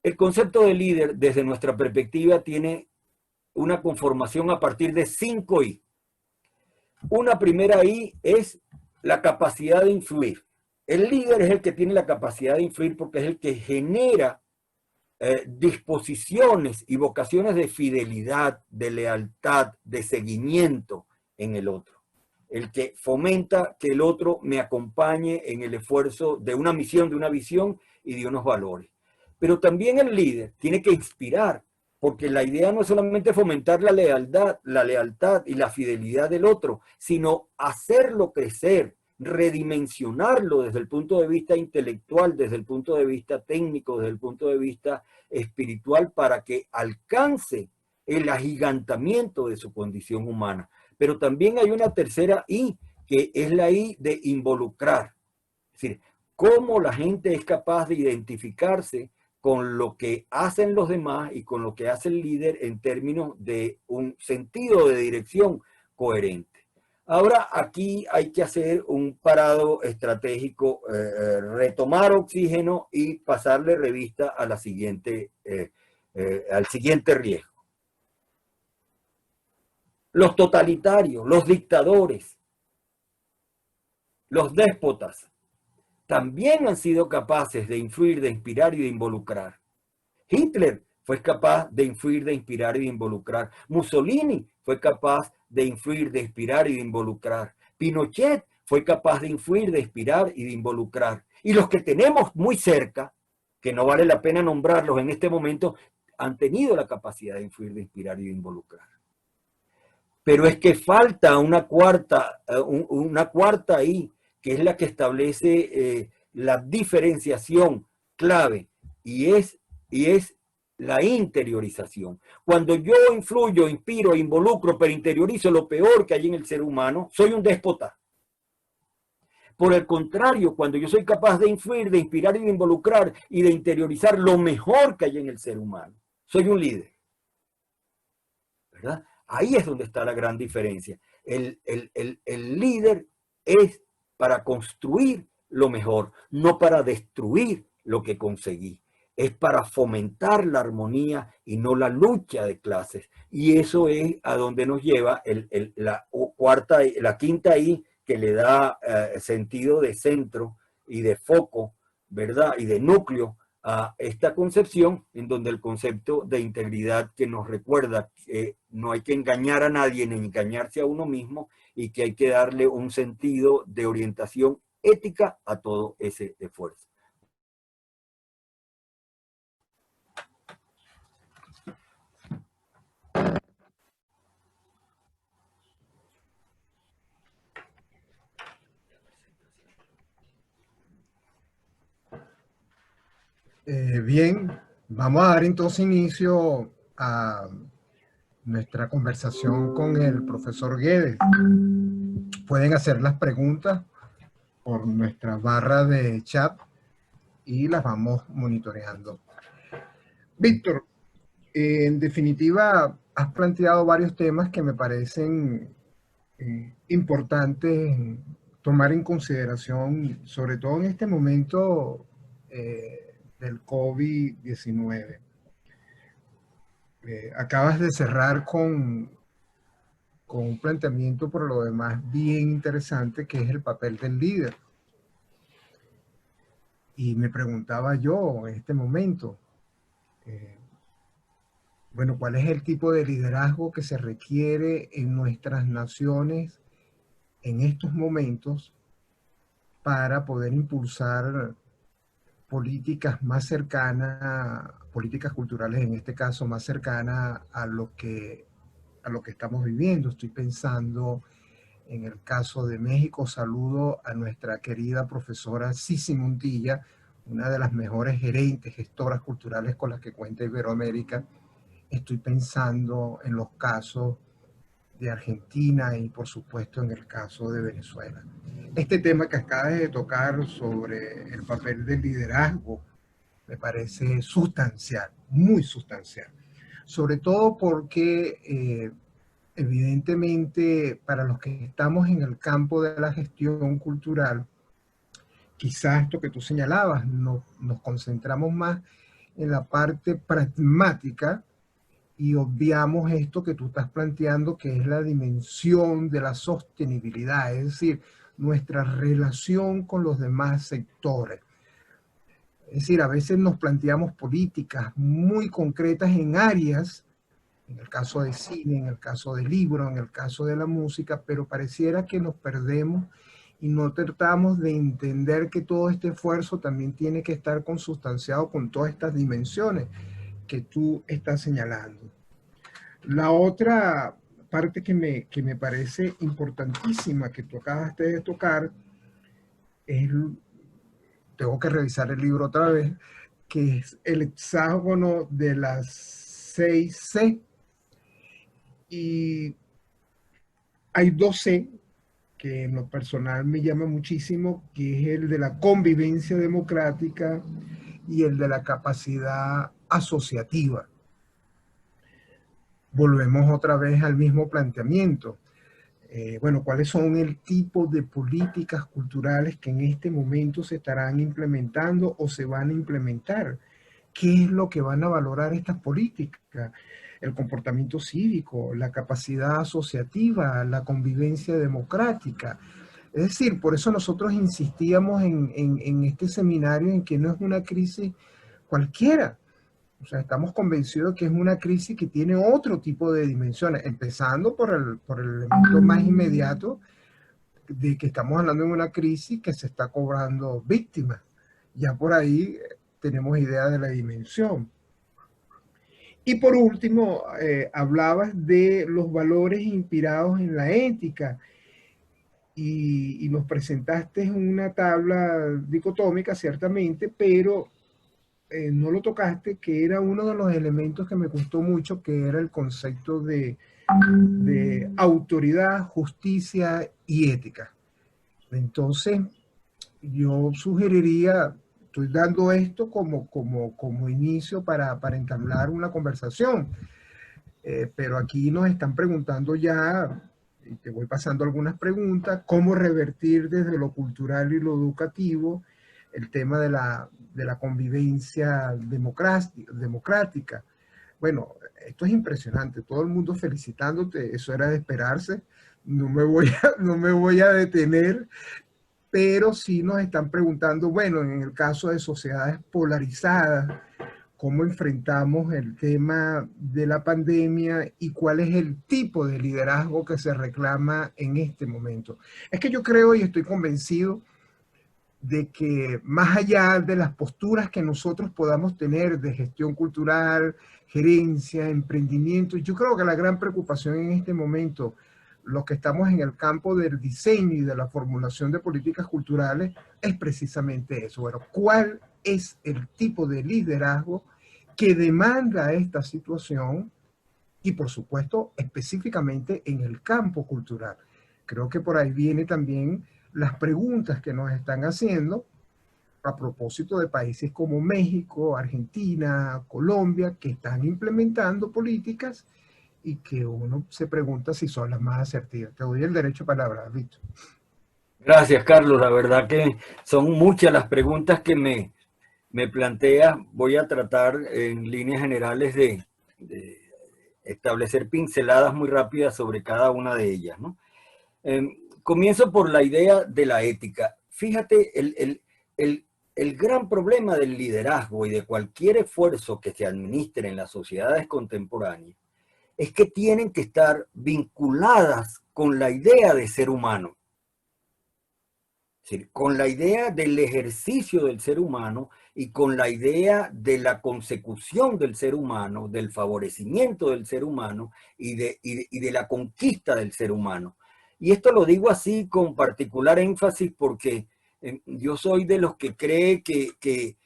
El concepto de líder, desde nuestra perspectiva, tiene una conformación a partir de 5 I. Una primera I es la capacidad de influir. El líder es el que tiene la capacidad de influir porque es el que genera disposiciones y vocaciones de fidelidad, de lealtad, de seguimiento en el otro. El que fomenta que el otro me acompañe en el esfuerzo de una misión, de una visión y de unos valores. Pero también el líder tiene que inspirar, porque la idea no es solamente fomentar la lealtad y la fidelidad del otro, sino hacerlo crecer, redimensionarlo desde el punto de vista intelectual, desde el punto de vista técnico, desde el punto de vista espiritual, para que alcance el agigantamiento de su condición humana. Pero también hay una tercera I, que es la I de involucrar. Es decir, cómo la gente es capaz de identificarse con lo que hacen los demás y con lo que hace el líder en términos de un sentido de dirección coherente. Ahora aquí hay que hacer un parado estratégico, retomar oxígeno y pasarle revista a la siguiente, al siguiente riesgo. Los totalitarios, los dictadores, los déspotas, también han sido capaces de influir, de inspirar y de involucrar. Hitler fue capaz de influir, de inspirar y de involucrar. Mussolini fue capaz de influir, de inspirar y de involucrar. Pinochet fue capaz de influir, de inspirar y de involucrar. Y los que tenemos muy cerca, que no vale la pena nombrarlos en este momento, han tenido la capacidad de influir, de inspirar y de involucrar. Pero es que falta una cuarta ahí, que es la que establece la diferenciación clave, y es la interiorización. Cuando yo influyo, inspiro, involucro, pero interiorizo lo peor que hay en el ser humano, soy un déspota. Por el contrario, cuando yo soy capaz de influir, de inspirar y de involucrar y de interiorizar lo mejor que hay en el ser humano, soy un líder. ¿Verdad? Ahí es donde está la gran diferencia. El líder es para construir lo mejor, no para destruir lo que conseguí. Es para fomentar la armonía y no la lucha de clases. Y eso es a donde nos lleva la quinta I, que le da sentido de centro y de foco, ¿verdad? Y de núcleo a esta concepción, en donde el concepto de integridad, que nos recuerda que no hay que engañar a nadie ni engañarse a uno mismo, y que hay que darle un sentido de orientación ética a todo ese esfuerzo. Bien, vamos a dar entonces inicio a nuestra conversación con el profesor Guedes. Pueden hacer las preguntas por nuestra barra de chat y las vamos monitoreando. Víctor, en definitiva, has planteado varios temas que me parecen importantes tomar en consideración, sobre todo en este momento del COVID-19. Acabas de cerrar con un planteamiento por lo demás bien interesante, que es el papel del líder. Y me preguntaba yo en este momento, bueno, ¿cuál es el tipo de liderazgo que se requiere en nuestras naciones en estos momentos para poder impulsar políticas más cercanas, políticas culturales en este caso, más cercanas a lo que estamos viviendo? Estoy pensando en el caso de México. Saludo a nuestra querida profesora Sisi Montilla, una de las mejores gerentes, gestoras culturales con las que cuenta Iberoamérica. Estoy pensando en los casos de Argentina y por supuesto en el caso de Venezuela. Este tema que acabas de tocar sobre el papel del liderazgo me parece sustancial, muy sustancial. Sobre todo porque evidentemente para los que estamos en el campo de la gestión cultural, quizás esto que tú señalabas, nos concentramos más en la parte pragmática y obviamos esto que tú estás planteando, que es la dimensión de la sostenibilidad, es decir, nuestra relación con los demás sectores. Es decir, a veces nos planteamos políticas muy concretas en áreas, en el caso de cine, en el caso del libro, en el caso de la música, pero pareciera que nos perdemos y no tratamos de entender que todo este esfuerzo también tiene que estar consustanciado con todas estas dimensiones que tú estás señalando. La otra parte que me parece importantísima que tú acabaste de tocar es, tengo que revisar el libro otra vez, que es el hexágono de las 6C. Y hay 2C que en lo personal me llama muchísimo, que es el de la convivencia democrática y el de la capacidad asociativa. Volvemos otra vez al mismo planteamiento. Bueno, ¿cuáles son el tipo de políticas culturales que en este momento se estarán implementando o se van a implementar? ¿Qué es lo que van a valorar estas políticas? El comportamiento cívico, la capacidad asociativa, la convivencia democrática. Es decir, por eso nosotros insistíamos en este seminario en que no es una crisis cualquiera. O sea, estamos convencidos que es una crisis que tiene otro tipo de dimensiones, empezando por el elemento más inmediato de que estamos hablando de una crisis que se está cobrando víctimas. Ya por ahí tenemos idea de la dimensión. Y por último, hablabas de los valores inspirados en la ética y nos presentaste una tabla dicotómica, ciertamente, pero no lo tocaste, que era uno de los elementos que me gustó mucho, que era el concepto de autoridad, justicia y ética. Entonces, yo sugeriría, estoy dando esto como inicio para entablar una conversación, pero aquí nos están preguntando ya, y te voy pasando algunas preguntas, cómo revertir desde lo cultural y lo educativo el tema de la convivencia democrática. Bueno, esto es impresionante, todo el mundo felicitándote, eso era de esperarse, no me voy a detener, pero sí nos están preguntando, bueno, en el caso de sociedades polarizadas, ¿cómo enfrentamos el tema de la pandemia y cuál es el tipo de liderazgo que se reclama en este momento? Es que yo creo y estoy convencido de que más allá de las posturas que nosotros podamos tener de gestión cultural, gerencia, emprendimiento, yo creo que la gran preocupación en este momento, los que estamos en el campo del diseño y de la formulación de políticas culturales es precisamente eso. Bueno, ¿cuál es el tipo de liderazgo que demanda esta situación? Y por supuesto, específicamente en el campo cultural. Creo que por ahí viene también las preguntas que nos están haciendo a propósito de países como México, Argentina, Colombia, que están implementando políticas y que uno se pregunta si son las más asertivas. Te doy el derecho a palabra, Víctor. Gracias, Carlos. La verdad que son muchas las preguntas que me planteas. Voy a tratar en líneas generales de establecer pinceladas muy rápidas sobre cada una de ellas, ¿no? Comienzo por la idea de la ética. Fíjate, el gran problema del liderazgo y de cualquier esfuerzo que se administre en las sociedades contemporáneas es que tienen que estar vinculadas con la idea de ser humano. Es decir, con la idea del ejercicio del ser humano y con la idea de la consecución del ser humano, del favorecimiento del ser humano y de la conquista del ser humano. Y esto lo digo así con particular énfasis porque yo soy de los que cree que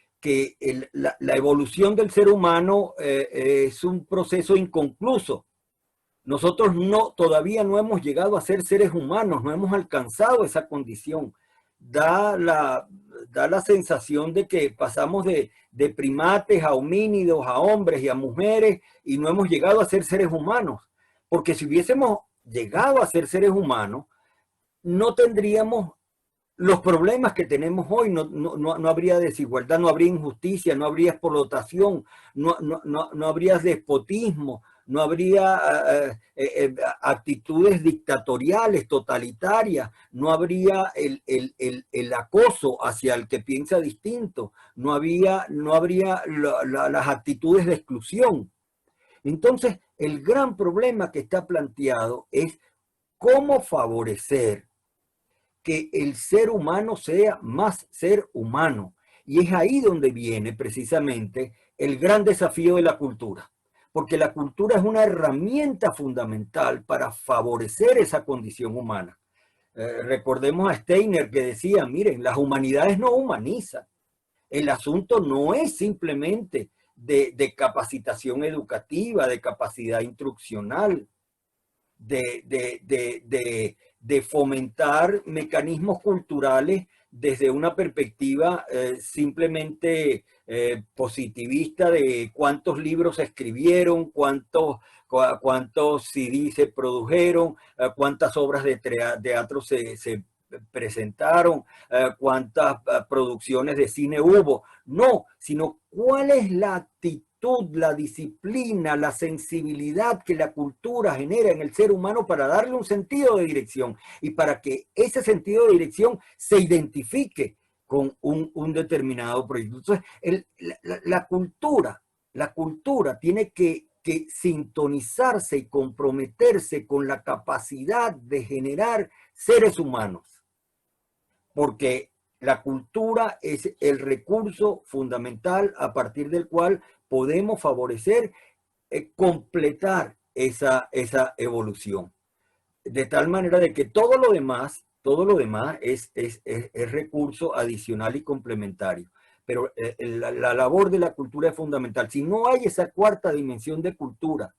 la evolución del ser humano es un proceso inconcluso. Nosotros todavía no hemos llegado a ser seres humanos, no hemos alcanzado esa condición. Da la sensación de que pasamos de primates a homínidos, a hombres y a mujeres y no hemos llegado a ser seres humanos. Porque si hubiésemos llegado a ser seres humanos, no tendríamos los problemas que tenemos hoy, no habría desigualdad, no habría injusticia, no habría explotación, no habría despotismo, no habría actitudes dictatoriales, totalitarias, no habría el acoso hacia el que piensa distinto, no habría las actitudes de exclusión. Entonces, el gran problema que está planteado es cómo favorecer que el ser humano sea más ser humano. Y es ahí donde viene precisamente el gran desafío de la cultura. Porque la cultura es una herramienta fundamental para favorecer esa condición humana. Recordemos a Steiner que decía, miren, las humanidades no humanizan. El asunto no es simplemente de capacitación educativa, de capacidad instruccional, de fomentar mecanismos culturales desde una perspectiva simplemente positivista de cuántos libros se escribieron, cuántos CDs se produjeron, cuántas obras de teatro se presentaron, cuántas producciones de cine hubo. No, sino cuál es la actitud, la disciplina, la sensibilidad que la cultura genera en el ser humano para darle un sentido de dirección y para que ese sentido de dirección se identifique con un determinado proyecto. Entonces, la cultura tiene que sintonizarse y comprometerse con la capacidad de generar seres humanos, porque la cultura es el recurso fundamental a partir del cual podemos favorecer, completar esa evolución. De tal manera de que todo lo demás es recurso adicional y complementario. Pero la labor de la cultura es fundamental. Si no hay esa cuarta dimensión de cultura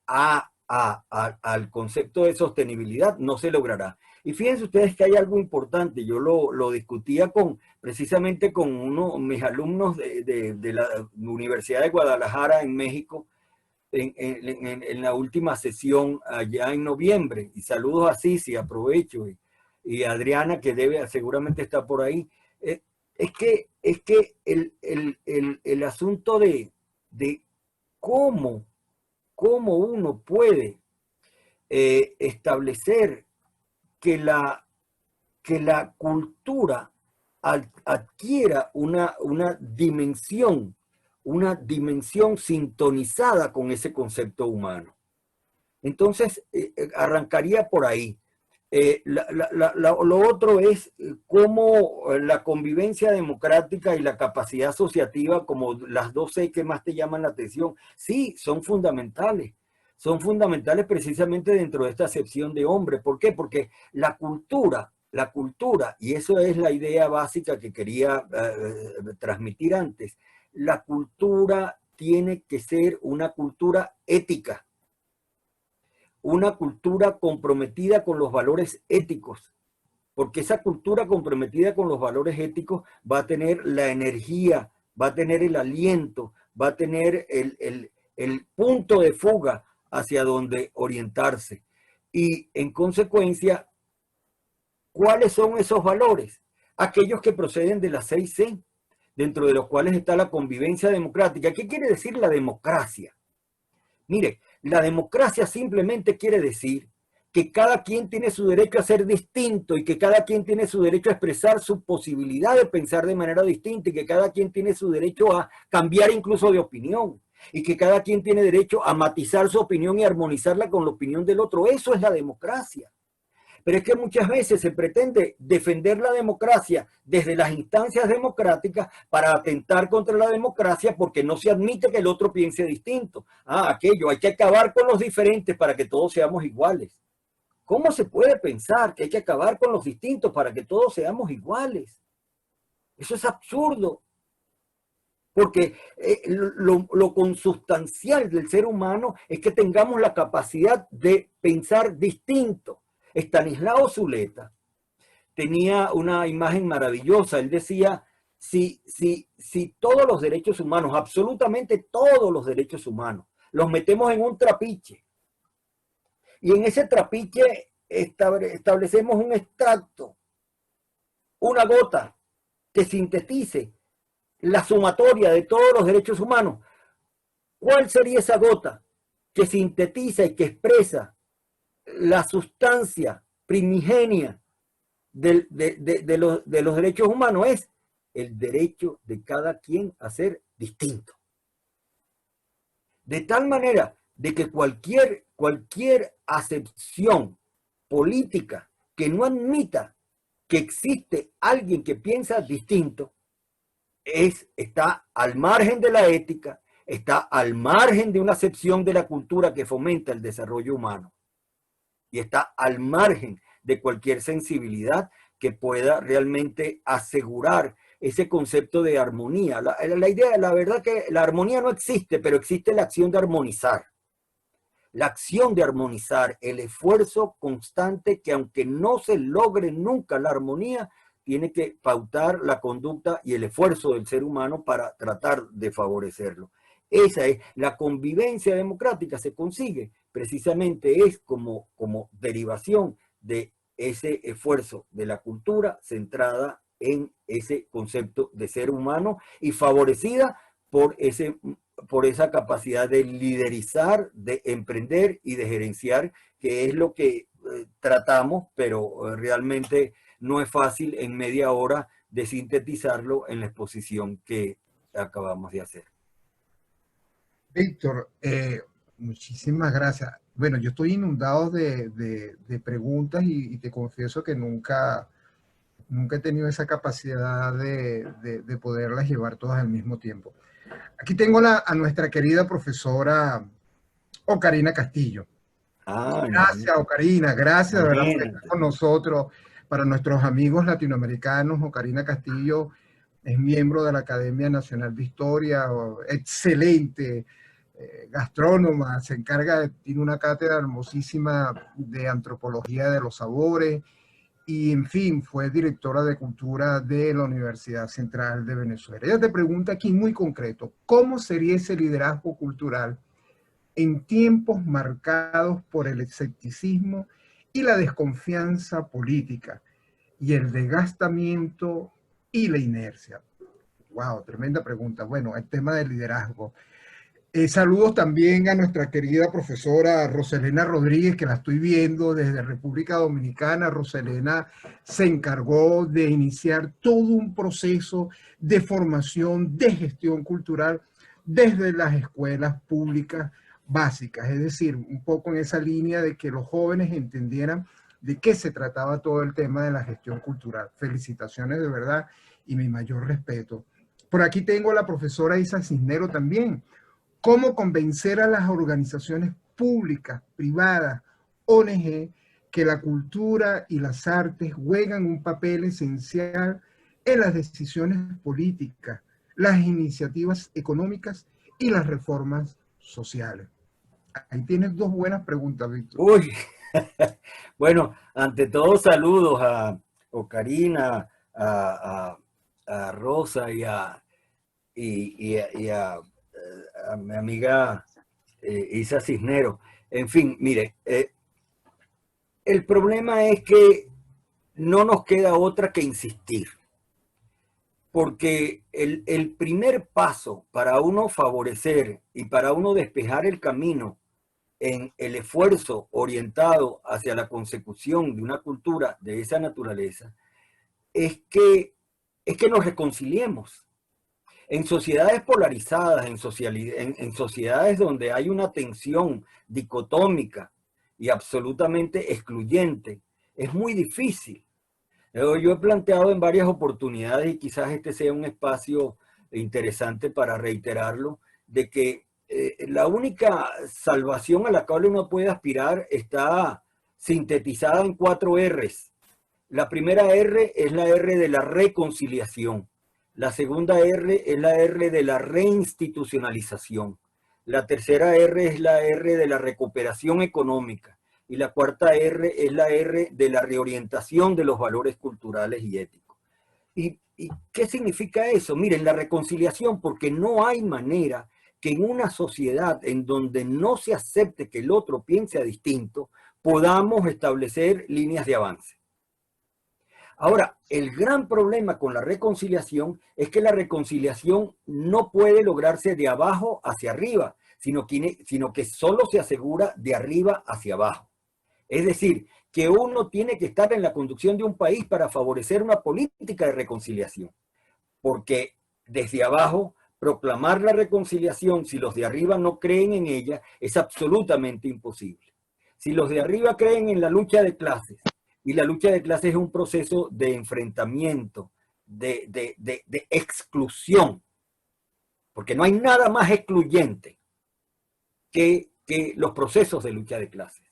al concepto de sostenibilidad, no se logrará. Y fíjense ustedes que hay algo importante. Yo lo discutía precisamente con mis alumnos de la Universidad de Guadalajara en México en la última sesión allá en noviembre. Y saludos a Cici, aprovecho, y Adriana, que seguramente está por ahí. Es que el asunto de cómo uno puede establecer que la cultura adquiera una dimensión sintonizada con ese concepto humano. Entonces, arrancaría por ahí. Lo otro es cómo la convivencia democrática y la capacidad asociativa, como las dos C que más te llaman la atención, sí, son fundamentales, son fundamentales precisamente dentro de esta acepción de hombre. ¿Por qué? Porque la cultura, y eso es la idea básica que quería transmitir antes, la cultura tiene que ser una cultura ética, una cultura comprometida con los valores éticos, porque esa cultura comprometida con los valores éticos va a tener la energía, va a tener el aliento, va a tener el punto de fuga hacia donde orientarse. Y en consecuencia, ¿cuáles son esos valores? Aquellos que proceden de las 6C, dentro de los cuales está la convivencia democrática. ¿Qué quiere decir la democracia? Mire, la democracia simplemente quiere decir que cada quien tiene su derecho a ser distinto y que cada quien tiene su derecho a expresar su posibilidad de pensar de manera distinta y que cada quien tiene su derecho a cambiar incluso de opinión y que cada quien tiene derecho a matizar su opinión y armonizarla con la opinión del otro. Eso es la democracia. Pero es que muchas veces se pretende defender la democracia desde las instancias democráticas para atentar contra la democracia porque no se admite que el otro piense distinto. Aquello, hay que acabar con los diferentes para que todos seamos iguales. ¿Cómo se puede pensar que hay que acabar con los distintos para que todos seamos iguales? Eso es absurdo. Porque lo consubstancial del ser humano es que tengamos la capacidad de pensar distinto. Estanislao Zuleta tenía una imagen maravillosa. Él decía, si todos los derechos humanos, absolutamente todos los derechos humanos, los metemos en un trapiche, y en ese trapiche establecemos un extracto, una gota que sintetice la sumatoria de todos los derechos humanos, ¿cuál sería esa gota que sintetiza y que expresa la sustancia primigenia de los derechos humanos? Es el derecho de cada quien a ser distinto. De tal manera de que cualquier acepción política que no admita que existe alguien que piensa distinto está al margen de la ética, está al margen de una acepción de la cultura que fomenta el desarrollo humano y está al margen de cualquier sensibilidad que pueda realmente asegurar ese concepto de armonía. La idea, la verdad que la armonía no existe, pero existe la acción de armonizar. La acción de armonizar, el esfuerzo constante que aunque no se logre nunca la armonía, tiene que pautar la conducta y el esfuerzo del ser humano para tratar de favorecerlo. Esa es la convivencia democrática, se consigue precisamente es como derivación de ese esfuerzo de la cultura centrada en ese concepto de ser humano y favorecida por esa capacidad de liderizar, de emprender y de gerenciar, que es lo que tratamos, pero realmente no es fácil en media hora de sintetizarlo en la exposición que acabamos de hacer. Víctor, muchísimas gracias. Bueno, yo estoy inundado de preguntas y te confieso que nunca he tenido esa capacidad de poderlas llevar todas al mismo tiempo. Aquí tengo a nuestra querida profesora Ocarina Castillo. Gracias, Ocarina, gracias de verdad por estar con nosotros. Para nuestros amigos latinoamericanos, Ocarina Castillo es miembro de la Academia Nacional de Historia, excelente gastrónoma, tiene una cátedra hermosísima de antropología de los sabores y, en fin, fue directora de cultura de la Universidad Central de Venezuela. Ella te pregunta aquí muy concreto, ¿cómo sería ese liderazgo cultural en tiempos marcados por el escepticismo y la desconfianza política y el desgastamiento y la inercia? Wow, tremenda pregunta. Bueno, el tema del liderazgo. Saludos también a nuestra querida profesora Roselena Rodríguez, que la estoy viendo desde República Dominicana. Roselena se encargó de iniciar todo un proceso de formación, de gestión cultural desde las escuelas públicas básicas, es decir, un poco en esa línea de que los jóvenes entendieran de qué se trataba todo el tema de la gestión cultural. Felicitaciones de verdad y mi mayor respeto. Por aquí tengo a la profesora Isa Cisnero también. ¿Cómo convencer a las organizaciones públicas, privadas, ONG, que la cultura y las artes juegan un papel esencial en las decisiones políticas, las iniciativas económicas y las reformas sociales. Ahí tienes dos buenas preguntas, Víctor. Uy, bueno, ante todo saludos a Ocarina, a Rosa y a mi amiga Isa Cisnero. En fin, mire, el problema es que no nos queda otra que insistir, porque el primer paso para uno favorecer y para uno despejar el camino en el esfuerzo orientado hacia la consecución de una cultura de esa naturaleza es que nos reconciliemos. En sociedades polarizadas, en sociedades donde hay una tensión dicotómica y absolutamente excluyente, es muy difícil. Yo he planteado en varias oportunidades, y quizás este sea un espacio interesante para reiterarlo, de que la única salvación a la cual uno puede aspirar está sintetizada en 4 R's. La primera R es la R de la reconciliación. La segunda R es la R de la reinstitucionalización. La tercera R es la R de la recuperación económica. Y la cuarta R es la R de la reorientación de los valores culturales y éticos. ¿Y qué significa eso? Miren, la reconciliación, porque no hay manera que en una sociedad en donde no se acepte que el otro piense distinto, podamos establecer líneas de avance. Ahora, el gran problema con la reconciliación es que la reconciliación no puede lograrse de abajo hacia arriba, sino que solo se asegura de arriba hacia abajo. Es decir, que uno tiene que estar en la conducción de un país para favorecer una política de reconciliación, porque desde abajo proclamar la reconciliación, si los de arriba no creen en ella, es absolutamente imposible. Si los de arriba creen en la lucha de clases, y la lucha de clases es un proceso de enfrentamiento, de exclusión, porque no hay nada más excluyente que los procesos de lucha de clases.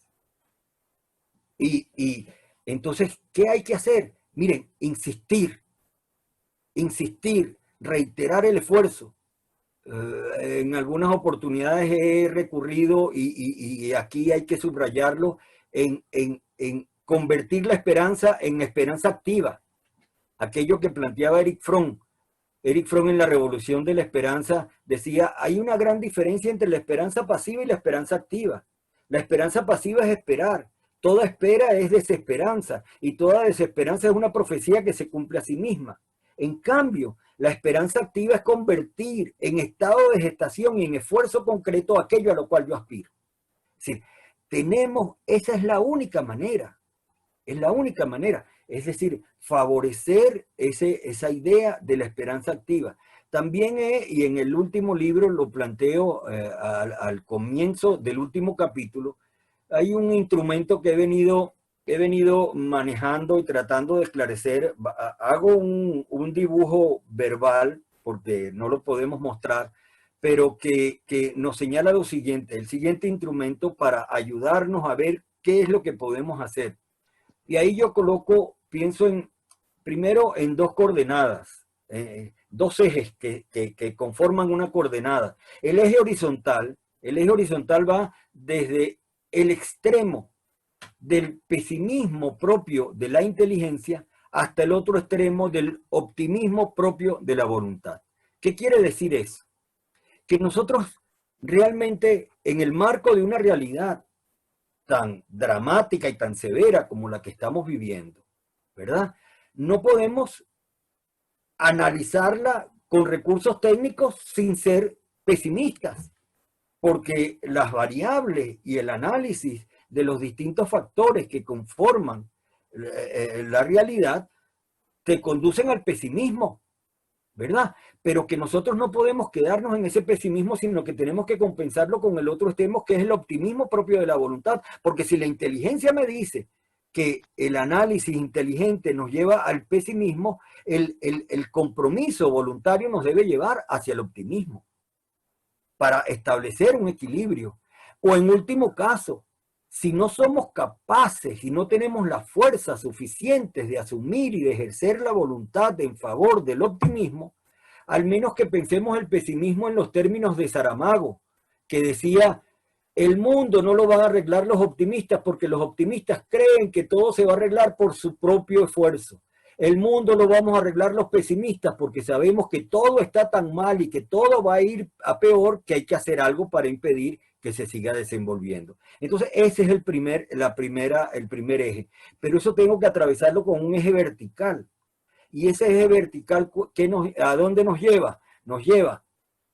Y entonces, ¿qué hay que hacer? Miren, insistir, reiterar el esfuerzo. En algunas oportunidades he recurrido, y aquí hay que subrayarlo, en convertir la esperanza en esperanza activa. Aquello que planteaba Erich Fromm. Erich Fromm en La Revolución de la Esperanza decía, hay una gran diferencia entre la esperanza pasiva y la esperanza activa. La esperanza pasiva es esperar. Toda espera es desesperanza y toda desesperanza es una profecía que se cumple a sí misma. En cambio, la esperanza activa es convertir en estado de gestación y en esfuerzo concreto aquello a lo cual yo aspiro. Es decir, esa es la única manera. Es la única manera. Es decir, favorecer esa idea de la esperanza activa. También, y en el último libro lo planteo al comienzo del último capítulo, hay un instrumento que he venido manejando y tratando de esclarecer. Hago un dibujo verbal, porque no lo podemos mostrar, pero que nos señala lo siguiente, el siguiente instrumento para ayudarnos a ver qué es lo que podemos hacer. Y ahí yo pienso primero en 2 coordenadas, 2 ejes que conforman una coordenada. El eje horizontal va desde el extremo del pesimismo propio de la inteligencia hasta el otro extremo del optimismo propio de la voluntad. ¿Qué quiere decir eso? Que nosotros realmente, en el marco de una realidad tan dramática y tan severa como la que estamos viviendo, ¿verdad? No podemos analizarla con recursos técnicos sin ser pesimistas, porque las variables y el análisis de los distintos factores que conforman la realidad te conducen al pesimismo, ¿verdad? Pero que nosotros no podemos quedarnos en ese pesimismo, sino que tenemos que compensarlo con el otro extremo, que es el optimismo propio de la voluntad, porque si la inteligencia me dice que el análisis inteligente nos lleva al pesimismo, el compromiso voluntario nos debe llevar hacia el optimismo, para establecer un equilibrio O en último caso, si no somos capaces y no tenemos las fuerzas suficientes de asumir y de ejercer la voluntad en favor del optimismo, al menos que pensemos el pesimismo en los términos de Saramago, que decía: el mundo no lo van a arreglar los optimistas porque los optimistas creen que todo se va a arreglar por su propio esfuerzo. El mundo lo vamos a arreglar los pesimistas porque sabemos que todo está tan mal y que todo va a ir a peor que hay que hacer algo para impedir que se siga desenvolviendo. Entonces ese es el primer eje. Pero eso tengo que atravesarlo con un eje vertical. Y ese eje vertical, ¿a dónde nos lleva? Nos lleva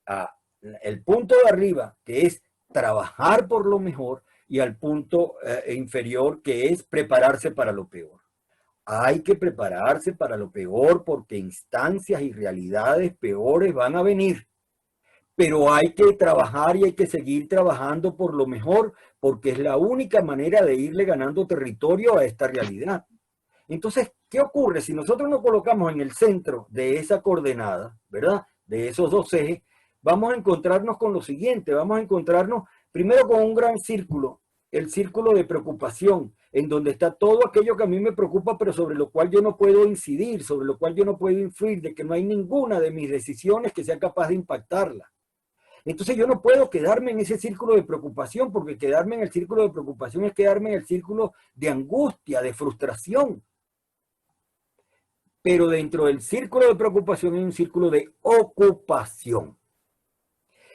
al punto de arriba, que es trabajar por lo mejor, y al punto inferior, que es prepararse para lo peor. Hay que prepararse para lo peor porque instancias y realidades peores van a venir. Pero hay que trabajar y hay que seguir trabajando por lo mejor porque es la única manera de irle ganando territorio a esta realidad. Entonces, ¿qué ocurre? Si nosotros nos colocamos en el centro de esa coordenada, ¿verdad? De esos dos ejes, vamos a encontrarnos con lo siguiente. Vamos a encontrarnos primero con un gran círculo, el círculo de preocupación, en donde está todo aquello que a mí me preocupa, pero sobre lo cual yo no puedo incidir, sobre lo cual yo no puedo influir, de que no hay ninguna de mis decisiones que sea capaz de impactarla. Entonces yo no puedo quedarme en ese círculo de preocupación, porque quedarme en el círculo de preocupación es quedarme en el círculo de angustia, de frustración. Pero dentro del círculo de preocupación hay un círculo de ocupación.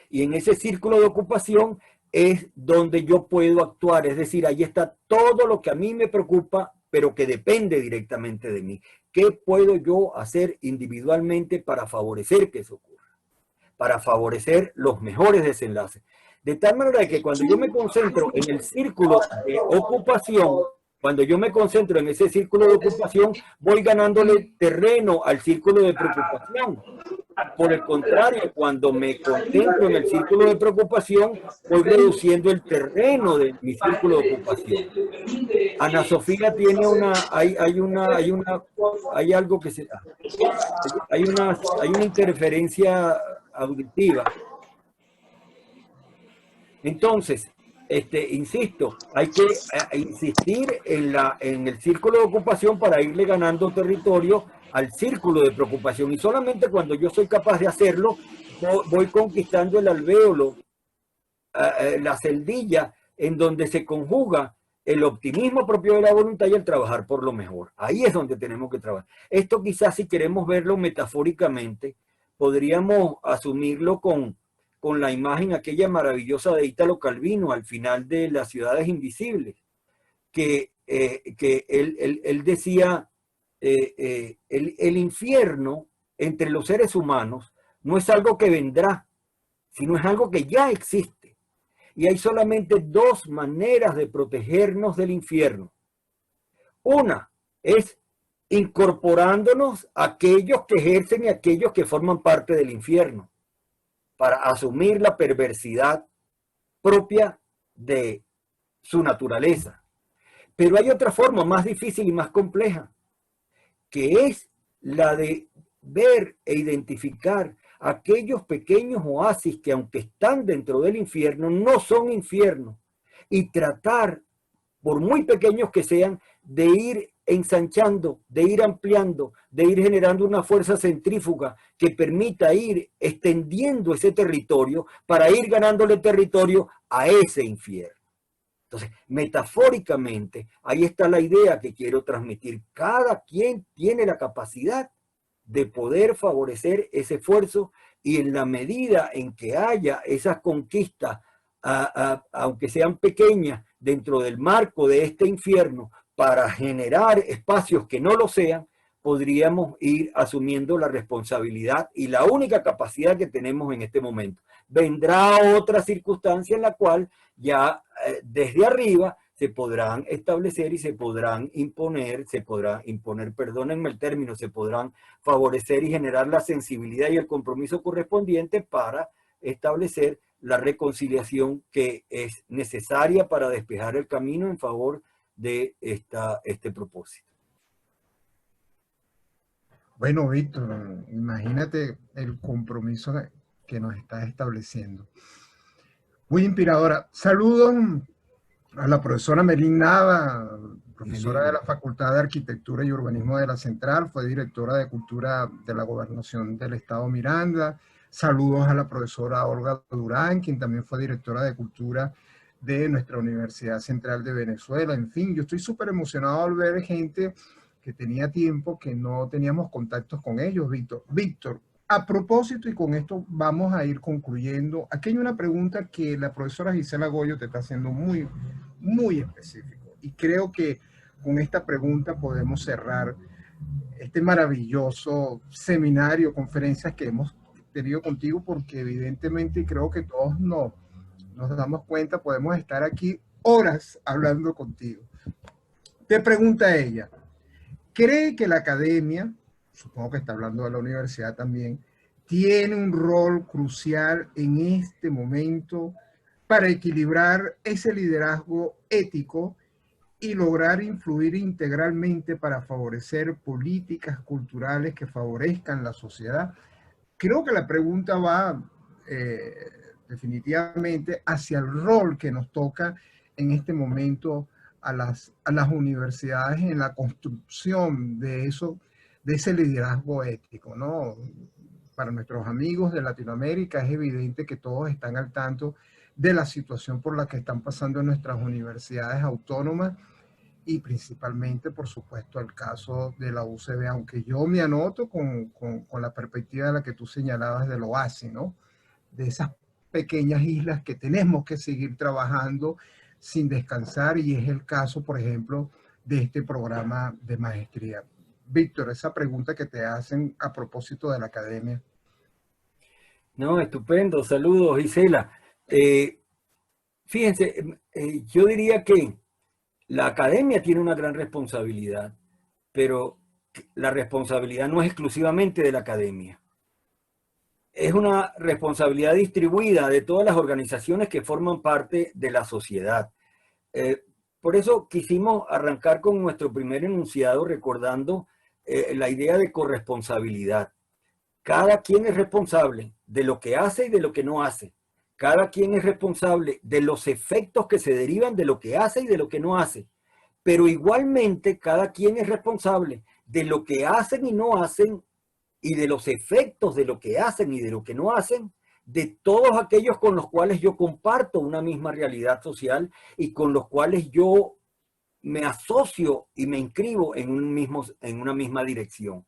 Y en ese círculo de ocupación es donde yo puedo actuar, es decir, ahí está todo lo que a mí me preocupa, pero que depende directamente de mí. ¿Qué puedo yo hacer individualmente para favorecer que eso ocurra? Para favorecer los mejores desenlaces. De tal manera que cuando yo me concentro en el círculo de ocupación, cuando yo me concentro en ese círculo de ocupación, voy ganándole terreno al círculo de preocupación. Por el contrario, cuando me concentro en el círculo de preocupación, voy reduciendo el terreno de mi círculo de ocupación. Ana Sofía tiene hay algo que se, hay una interferencia auditiva. Entonces, insisto, hay que insistir en el círculo de ocupación para irle ganando territorio al círculo de preocupación. Y solamente cuando yo soy capaz de hacerlo, voy conquistando el alvéolo, la celdilla, en donde se conjuga el optimismo propio de la voluntad y el trabajar por lo mejor. Ahí es donde tenemos que trabajar. Esto quizás, si queremos verlo metafóricamente, podríamos asumirlo con la imagen aquella maravillosa de Ítalo Calvino al final de Las ciudades invisibles, que él decía, el infierno entre los seres humanos no es algo que vendrá, sino es algo que ya existe. Y hay solamente dos maneras de protegernos del infierno. Una es incorporándonos a aquellos que ejercen y a aquellos que forman parte del infierno, para asumir la perversidad propia de su naturaleza. Pero hay otra forma más difícil y más compleja, que es la de ver e identificar aquellos pequeños oasis que, aunque están dentro del infierno, no son infierno, y tratar, por muy pequeños que sean, de ir ensanchando, de ir ampliando, de ir generando una fuerza centrífuga que permita ir extendiendo ese territorio para ir ganándole territorio a ese infierno. Entonces, metafóricamente, ahí está la idea que quiero transmitir. Cada quien tiene la capacidad de poder favorecer ese esfuerzo, y en la medida en que haya esas conquistas, aunque sean pequeñas, dentro del marco de este infierno, para generar espacios que no lo sean, podríamos ir asumiendo la responsabilidad y la única capacidad que tenemos en este momento. Vendrá otra circunstancia en la cual ya desde arriba se podrán establecer y se podrán imponer, perdónenme el término, se podrán favorecer y generar la sensibilidad y el compromiso correspondiente para establecer la reconciliación que es necesaria para despejar el camino en favor de este propósito. Bueno, Víctor, imagínate el compromiso que nos estás estableciendo. muy inspiradora. Saludos a la profesora Melín Nava, profesora de la Facultad de Arquitectura y Urbanismo de la Central, fue directora de Cultura de la Gobernación del Estado Miranda. Saludos a la profesora Olga Durán, quien también fue directora de Cultura de nuestra Universidad Central de Venezuela. En fin, yo estoy súper emocionado al ver gente que tenía tiempo que no teníamos contactos con ellos, Víctor. Víctor, a propósito, y con esto vamos a ir concluyendo, aquí hay una pregunta que la profesora Gisela Goyo te está haciendo muy específico. Y creo que con esta pregunta podemos cerrar este maravilloso seminario, conferencias que hemos tenido contigo, porque evidentemente creo que todos nos damos cuenta, podemos estar aquí horas hablando contigo. Te pregunta ella, ¿cree que la academia, supongo que está hablando de la universidad también, tiene un rol crucial en este momento para equilibrar ese liderazgo ético y lograr influir integralmente para favorecer políticas culturales que favorezcan la sociedad? Creo que la pregunta va definitivamente hacia el rol que nos toca en este momento a las universidades en la construcción de ese liderazgo ético, ¿no? Para nuestros amigos de Latinoamérica es evidente que todos están al tanto de la situación por la que están pasando en nuestras universidades autónomas y principalmente, por supuesto, el caso de la UCB, aunque yo me anoto con la perspectiva de la que tú señalabas del OASI, ¿no? De esas pequeñas islas que tenemos que seguir trabajando sin descansar, y es el caso, por ejemplo, de este programa de maestría. Víctor, esa pregunta que te hacen a propósito de la academia. No, estupendo. Saludos, Gisela. Fíjense, yo diría que la academia tiene una gran responsabilidad, pero la responsabilidad no es exclusivamente de la academia. Es una responsabilidad distribuida de todas las organizaciones que forman parte de la sociedad. Por eso quisimos arrancar con nuestro primer enunciado recordando la idea de corresponsabilidad. Cada quien es responsable de lo que hace y de lo que no hace. Cada quien es responsable de los efectos que se derivan de lo que hace y de lo que no hace. Pero igualmente cada quien es responsable de lo que hacen y no hacen y de los efectos de lo que hacen y de lo que no hacen, de todos aquellos con los cuales yo comparto una misma realidad social y con los cuales yo me asocio y me inscribo en una misma dirección.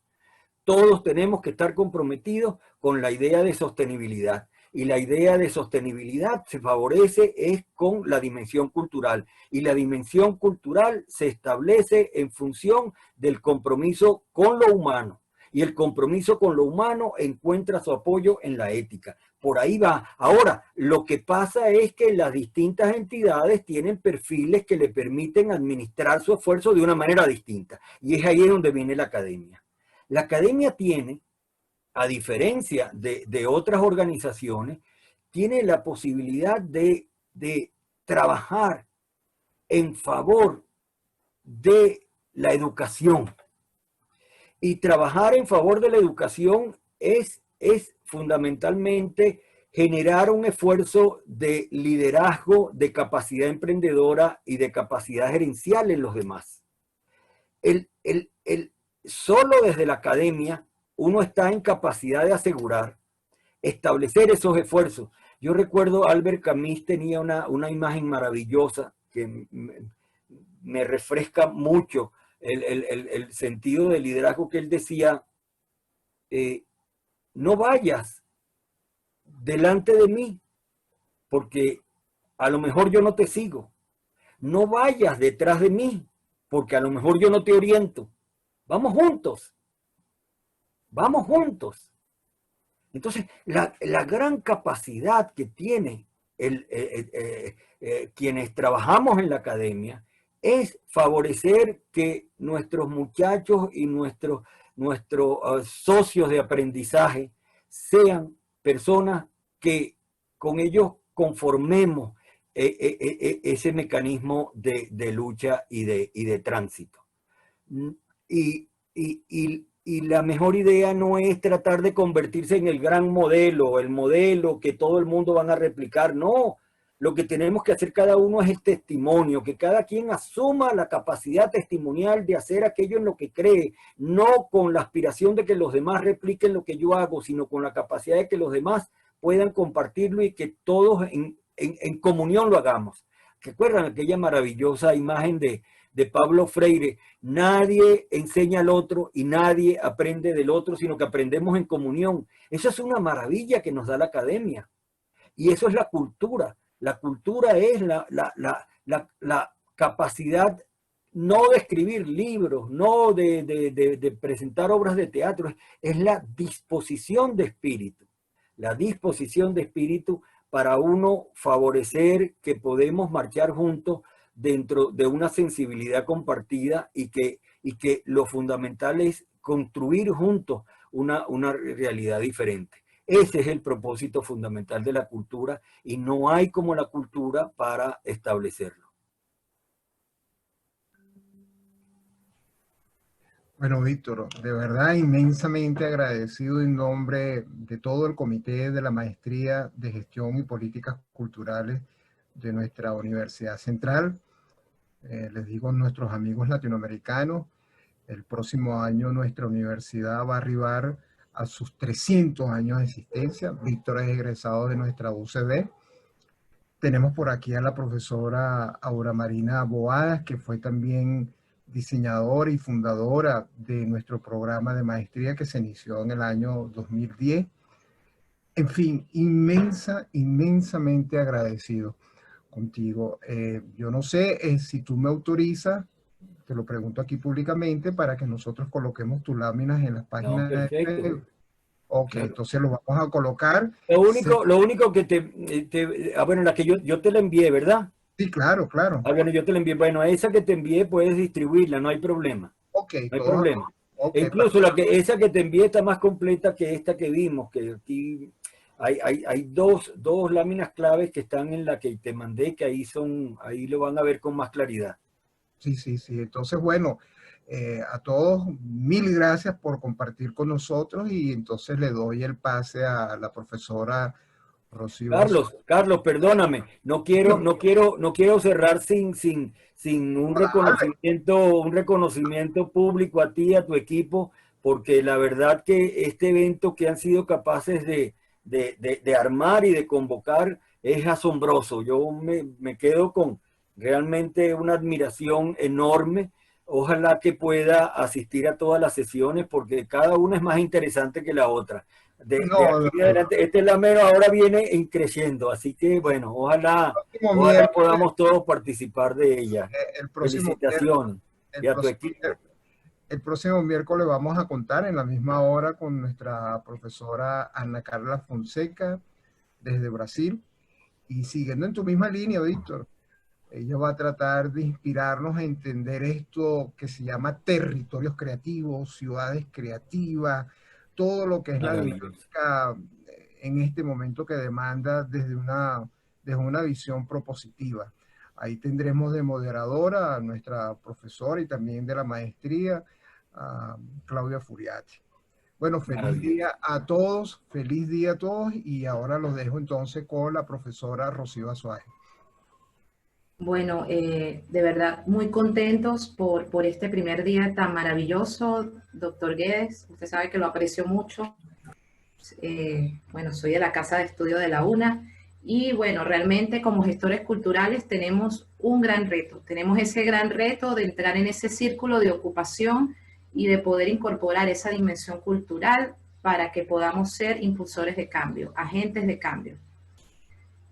Todos tenemos que estar comprometidos con la idea de sostenibilidad. Y la idea de sostenibilidad se favorece es con la dimensión cultural. Y la dimensión cultural se establece en función del compromiso con lo humano. Y el compromiso con lo humano encuentra su apoyo en la ética. Por ahí va. Ahora, lo que pasa es que las distintas entidades tienen perfiles que le permiten administrar su esfuerzo de una manera distinta. Y es ahí donde viene la academia. La academia tiene, a diferencia de otras organizaciones, tiene la posibilidad de trabajar en favor de la educación. Y trabajar en favor de la educación es fundamentalmente generar un esfuerzo de liderazgo, de capacidad emprendedora y de capacidad gerencial en los demás. Solo desde la academia uno está en capacidad de asegurar, establecer esos esfuerzos. Yo recuerdo Albert Camus tenía una imagen maravillosa que me refresca mucho el sentido de liderazgo, que él decía, no vayas delante de mí porque a lo mejor yo no te sigo. No vayas detrás de mí porque a lo mejor yo no te oriento. Vamos juntos. Vamos juntos. Entonces, la gran capacidad que tiene quienes trabajamos en la academia es favorecer que nuestros muchachos y nuestros socios de aprendizaje sean personas que con ellos conformemos ese mecanismo de lucha y de tránsito. Y la mejor idea no es tratar de convertirse en el gran modelo, el modelo que todo el mundo van a replicar. No, lo que tenemos que hacer cada uno es el testimonio, que cada quien asuma la capacidad testimonial de hacer aquello en lo que cree, no con la aspiración de que los demás repliquen lo que yo hago, sino con la capacidad de que los demás puedan compartirlo y que todos en comunión lo hagamos. ¿Recuerdan aquella maravillosa imagen de Pablo Freire? Nadie enseña al otro y nadie aprende del otro, sino que aprendemos en comunión. Eso es una maravilla que nos da la academia. Y eso es la cultura. La cultura es la capacidad no de escribir libros, no de presentar obras de teatro, es la disposición de espíritu. La disposición de espíritu para uno favorecer que podemos marchar juntos dentro de una sensibilidad compartida y que lo fundamental es construir juntos una realidad diferente. Ese es el propósito fundamental de la cultura y no hay como la cultura para establecerlo. Bueno, Víctor, de verdad inmensamente agradecido en nombre de todo el Comité de la Maestría de Gestión y Políticas Culturales de nuestra Universidad Central. Les digo a nuestros amigos latinoamericanos, el próximo año nuestra universidad va a arribar a sus 300 años de existencia. Víctor es egresado de nuestra UCB. Tenemos por aquí a la profesora Aura Marina Boadas, que fue también diseñadora y fundadora de nuestro programa de maestría que se inició en el año 2010. En fin, inmensamente agradecido contigo. Yo no sé si tú me autorizas, te lo pregunto aquí públicamente, para que nosotros coloquemos tus láminas en las páginas. No, perfecto. Ok, claro. Entonces lo vamos a colocar. Lo único que bueno, la que yo te la envié, ¿verdad? Sí, claro, claro. Bueno, yo te la envié. Bueno, esa que te envié puedes distribuirla, no hay problema. Ok. No hay problema. Okay, incluso esa que te envié está más completa que esta que vimos, que aquí hay dos láminas claves que están en la que te mandé, que ahí lo van a ver con más claridad. Sí. Entonces, bueno, a todos, mil gracias por compartir con nosotros y entonces le doy el pase a la profesora Rocío. Carlos, perdóname, no quiero cerrar sin un reconocimiento público a ti, a tu equipo, porque la verdad que este evento que han sido capaces de armar y de convocar es asombroso. Yo me quedo con realmente una admiración enorme. Ojalá que pueda asistir a todas las sesiones porque cada una es más interesante que la otra. De aquí adelante, este lamero ahora viene creciendo, así que bueno, ojalá podamos todos participar de ella. Felicitaciones y a tu equipo. El próximo miércoles vamos a contar en la misma hora con nuestra profesora Ana Carla Fonseca desde Brasil. Y siguiendo en tu misma línea, Víctor, ella va a tratar de inspirarnos a entender esto que se llama territorios creativos, ciudades creativas, todo lo que es la dinámica en este momento que demanda desde una visión propositiva. Ahí tendremos de moderadora a nuestra profesora y también de la maestría, a Claudia Furiati. Bueno, feliz día a todos y ahora los dejo entonces con la profesora Rocío Azuaje. Bueno, de verdad, muy contentos por este primer día tan maravilloso, doctor Guedes. Usted sabe que lo aprecio mucho. Bueno, soy de la Casa de Estudio de la UNA y bueno, realmente como gestores culturales tenemos un gran reto. Tenemos ese gran reto de entrar en ese círculo de ocupación y de poder incorporar esa dimensión cultural para que podamos ser impulsores de cambio, agentes de cambio.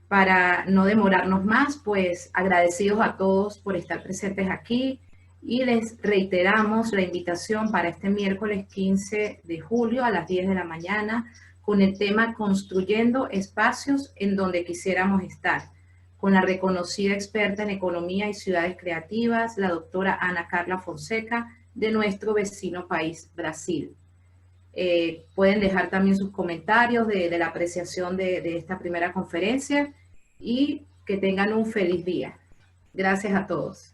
Para no demorarnos más, pues agradecidos a todos por estar presentes aquí y les reiteramos la invitación para este miércoles 15 de julio a las 10 de la mañana con el tema Construyendo espacios en donde quisiéramos estar, con la reconocida experta en economía y ciudades creativas, la doctora Ana Carla Fonseca, de nuestro vecino país, Brasil. Pueden dejar también sus comentarios de la apreciación de esta primera conferencia y que tengan un feliz día. Gracias a todos.